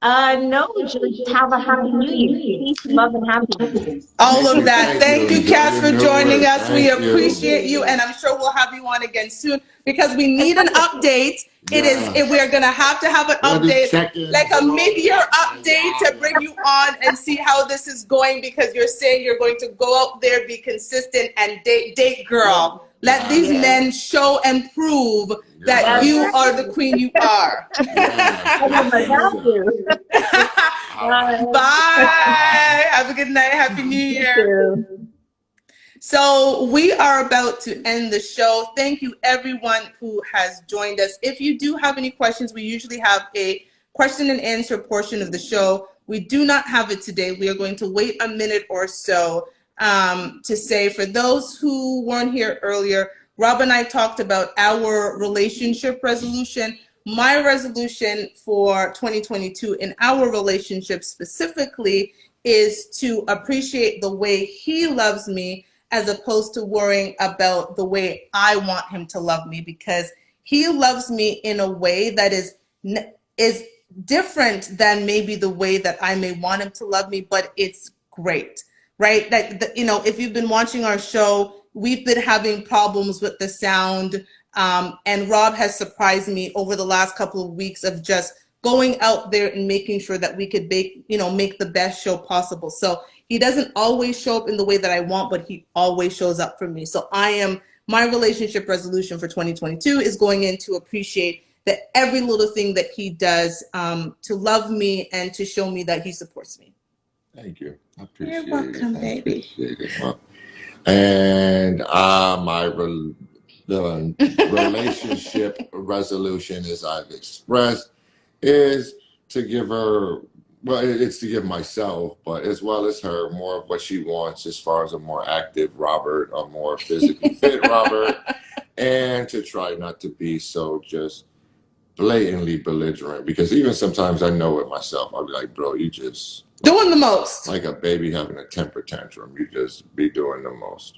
No, just have a happy new year. Peace, love, and happiness. All of that. Thank you, Cass, for joining us. We appreciate you, and I'm sure we'll have you on again soon, because we need an update. It is. We are gonna have an update, like a mid-year update, to bring you on and see how this is going, because you're saying you're going to go out there, be consistent, and date, girl. Let these men show and prove that you are the queen you are. Bye. Have a good night. Happy New Year. So we are about to end the show. Thank you everyone who has joined us. If you do have any questions, we usually have a question and answer portion of the show. We do not have it today. We are going to wait a minute or so to say, for those who weren't here earlier, Rob and I talked about our relationship resolution. My resolution for 2022 in our relationship specifically is to appreciate the way he loves me, as opposed to worrying about the way I want him to love me, because he loves me in a way that is different than maybe the way that I may want him to love me, but it's great, right? That, you know, if you've been watching our show, we've been having problems with the sound, and Rob has surprised me over the last couple of weeks of just going out there and making sure that we could make the best show possible. So he doesn't always show up in the way that I want, but he always shows up for me. So my relationship resolution for 2022 is going in to appreciate that every little thing that he does to love me and to show me that he supports me. Thank you. I appreciate it. You're welcome, baby. And the relationship resolution, as I've expressed, is to give her, well, it's to give myself, but as well as her, more of what she wants as far as a more active Robert, a more physically fit Robert, and to try not to be so just blatantly belligerent, because even sometimes I know it myself. I'll be like, bro, you just doing the most. Like a baby having a temper tantrum. You just be doing the most.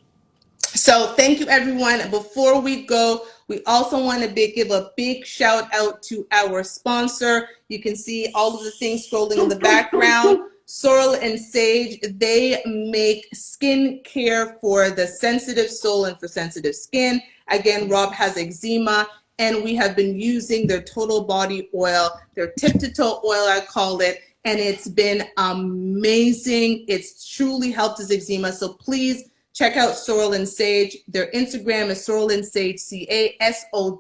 So thank you, everyone. Before we go, we also want to give a big shout out to our sponsor. You can see all of the things scrolling in the background. Sorrel and Sage, they make skin care for the sensitive soul and for sensitive skin. Again, Rob has eczema, and we have been using their total body oil, their tip to toe oil, I call it, and it's been amazing. It's truly helped his eczema. So please check out Sorrel and Sage. Their Instagram is Sorrel and Sage, CASORRE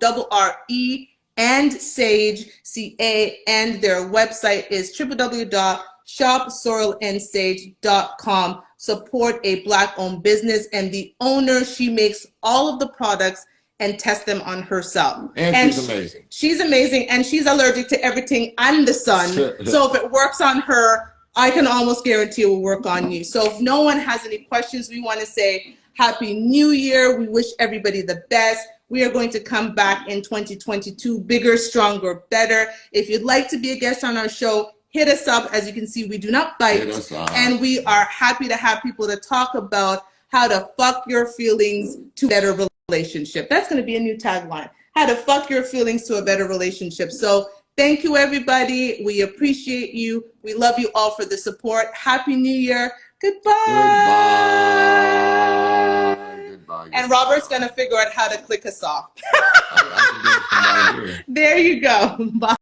and Sage, CA, and their website is www.shopsorrelandsage.com. Support a Black-owned business, and the owner, she makes all of the products and test them on herself. And she's amazing. She's amazing, and she's allergic to everything under the sun. So if it works on her, I can almost guarantee it will work on you. So if no one has any questions, we want to say Happy New Year. We wish everybody the best. We are going to come back in 2022, bigger, stronger, better. If you'd like to be a guest on our show, hit us up. As you can see, we do not bite. And we are happy to have people to talk about how to fuck your feelings to a better relationship. That's going to be a new tagline. How to fuck your feelings to a better relationship. So thank you, everybody. We appreciate you. We love you all for the support. Happy New Year. Goodbye. Goodbye. And Robert's going to figure out how to click us off. There you go. Bye.